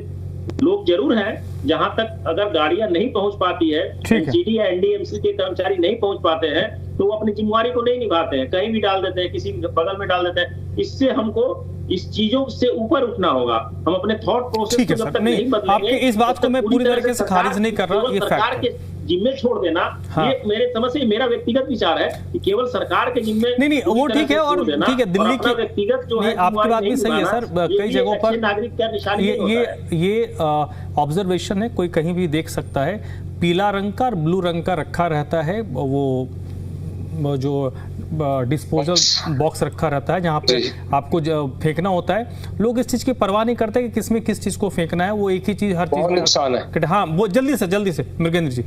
लोग जरूर हैं जहां तक अगर गाड़ियां नहीं पहुंच पाती है, एनजीटी या एनडीएमसी के कर्मचारी नहीं पहुंच पाते हैं, तो वो अपनी जिम्मेवारी को नहीं निभाते हैं, कहीं भी डाल देते हैं, किसी बगल में डाल देते हैं। इससे हमको इस चीजों से ऊपर उठना होगा। हम अपने थॉट प्रोसेस को जब तक नहीं बदलेंगे, आपकी इस बात को मैं पूरी तरीके से खारिज नहीं कर रहा, ये सरकार के जिम्मे छोड़ देना, हाँ। ये मेरे समझ से मेरा व्यक्तिगत विचार है कि केवल सरकार के जिम्मे नहीं वो ठीक है, और ठीक है दिल्ली की व्यक्तिगत जो है आपकी बात भी सही है सर, कई जगहों पर नागरिक का निशानी ये ऑब्जर्वेशन है, कोई कहीं भी देख सकता है, पीला रंग का और ब्लू रंग का रखा रहता है, वो जो डिस्पोजल बॉक्स रखा रहता है जहाँ पे आपको फेंकना होता है। लोग इस चीज की परवाह नहीं करते कि किसमें किस चीज को फेंकना है, वो एक ही चीज हर चीज में नुकसान है। हाँ, वो जल्दी से मृगेंद्र जी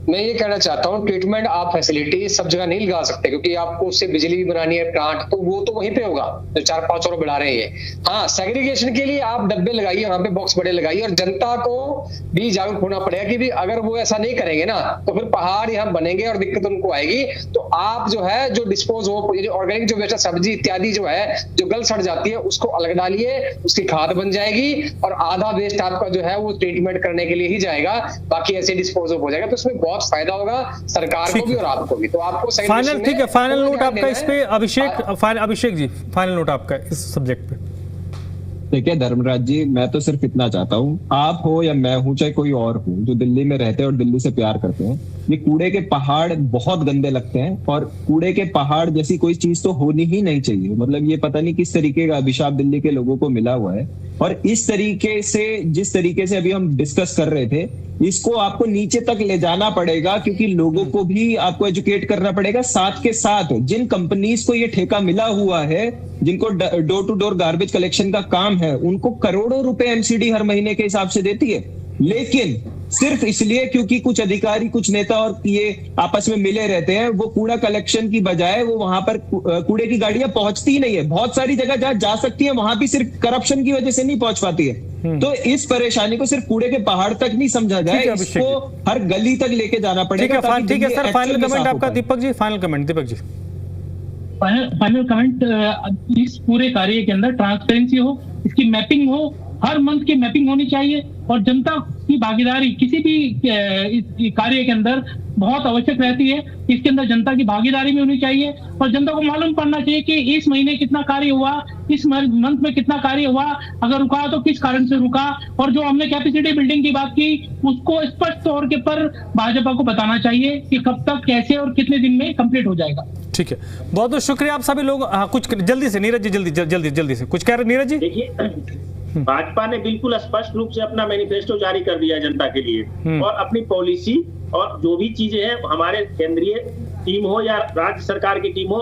मैं ये कहना चाहता हूँ, ट्रीटमेंट आप फैसिलिटी सब जगह नहीं लगा सकते, क्योंकि आपको उससे बिजली बनानी है प्लांट, तो वो तो वहीं पे होगा जो 4-5 और बढ़ा रहे हैं। हाँ, सेग्रीगेशन के लिए आप डब्बे लगाइए, वहां पे बॉक्स बड़े लगाइए, और जनता को भी जागरूक होना पड़ेगा कि भी अगर वो ऐसा नहीं करेंगे ना तो फिर पहाड़ यहाँ बनेंगे और दिक्कत उनको आएगी। तो आप जो है जो डिस्पोज हो ऑर्गेनिक जो वेस्ट सब्जी इत्यादि जो है जो गल सड़ जाती है उसको अलग डालिए, उसकी खाद बन जाएगी, और आधा वेस्ट आपका जो है वो ट्रीटमेंट करने के लिए ही जाएगा, बाकी ऐसे डिस्पोज हो जाएगा। तो इसमें बहुत फायदा होगा सरकार को भी और आपको भी। तो आपको फाइनल, ठीक है, फाइनल नोट आपका इस पे अभिषेक जी, फाइनल नोट आपका इस सब्जेक्ट पे। देखिए धर्मराज जी, मैं तो सिर्फ इतना चाहता हूँ, आप हो या मैं हूँ चाहे कोई और हो, जो दिल्ली में रहते हैं और दिल्ली से प्यार करते हैं, ये कूड़े के पहाड़ बहुत गंदे लगते हैं, और कूड़े के पहाड़ जैसी कोई चीज तो होनी ही नहीं चाहिए। मतलब ये पता नहीं किस तरीके का अभिशाप दिल्ली के लोगों को मिला हुआ है, और इस तरीके से जिस तरीके से अभी हम डिस्कस कर रहे थे, इसको आपको नीचे तक ले जाना पड़ेगा, क्योंकि लोगों को भी आपको एजुकेट करना पड़ेगा। साथ के साथ जिन कंपनीज को ये ठेका मिला हुआ है, जिनको door to door garbage collection का काम है, उनको करोड़ों रुपए एमसीडी हर महीने के हिसाब से देती है, लेकिन सिर्फ इसलिए क्योंकि कुछ अधिकारी, कुछ नेता और ये आपस में मिले रहते हैं, वो कूड़ा कलेक्शन की बजाय वो वहां पर कूड़े की गाड़ियां पहुंचती ही नहीं है। बहुत सारी जगह जहां जा सकती है वहां भी सिर्फ करप्शन की वजह से नहीं पहुंच पाती है। तो इस परेशानी को सिर्फ कूड़े के पहाड़ तक नहीं समझा जाए, इसको हर गली तक लेके जाना पड़ेगा। ठीक है सर, फाइनल कमेंट आपका Deepak ji, final comment Deepak ji. Final comment, इस पूरे कार्य के अंदर ट्रांसपेरेंसी हो, इसकी मैपिंग हो, हर मंथ की मैपिंग होनी चाहिए, और जनता की भागीदारी किसी भी कार्य के अंदर बहुत आवश्यक रहती है। इसके अंदर जनता की भागीदारी भी होनी चाहिए, और जनता को मालूम पड़ना चाहिए कि इस महीने कितना कार्य हुआ, इस मंथ में कितना कार्य हुआ, अगर रुका तो किस कारण से रुका, और जो हमने कैपेसिटी बिल्डिंग की बात की उसको स्पष्ट तौर के पर भाजपा को बताना चाहिए कि कब तक, कैसे और कितने दिन में कंप्लीट हो जाएगा। ठीक है, बहुत बहुत शुक्रिया आप सभी लोग। कुछ जल्दी से नीरज जी, जल्दी से कुछ कह रहे नीरज जी। देखिए, भाजपा ने बिल्कुल स्पष्ट रूप से अपना मैनिफेस्टो जारी कर दिया है जनता के लिए, और अपनी पॉलिसी और जो भी चीजें हैं, हमारे केंद्रीय टीम हो या राज्य सरकार की टीम हो,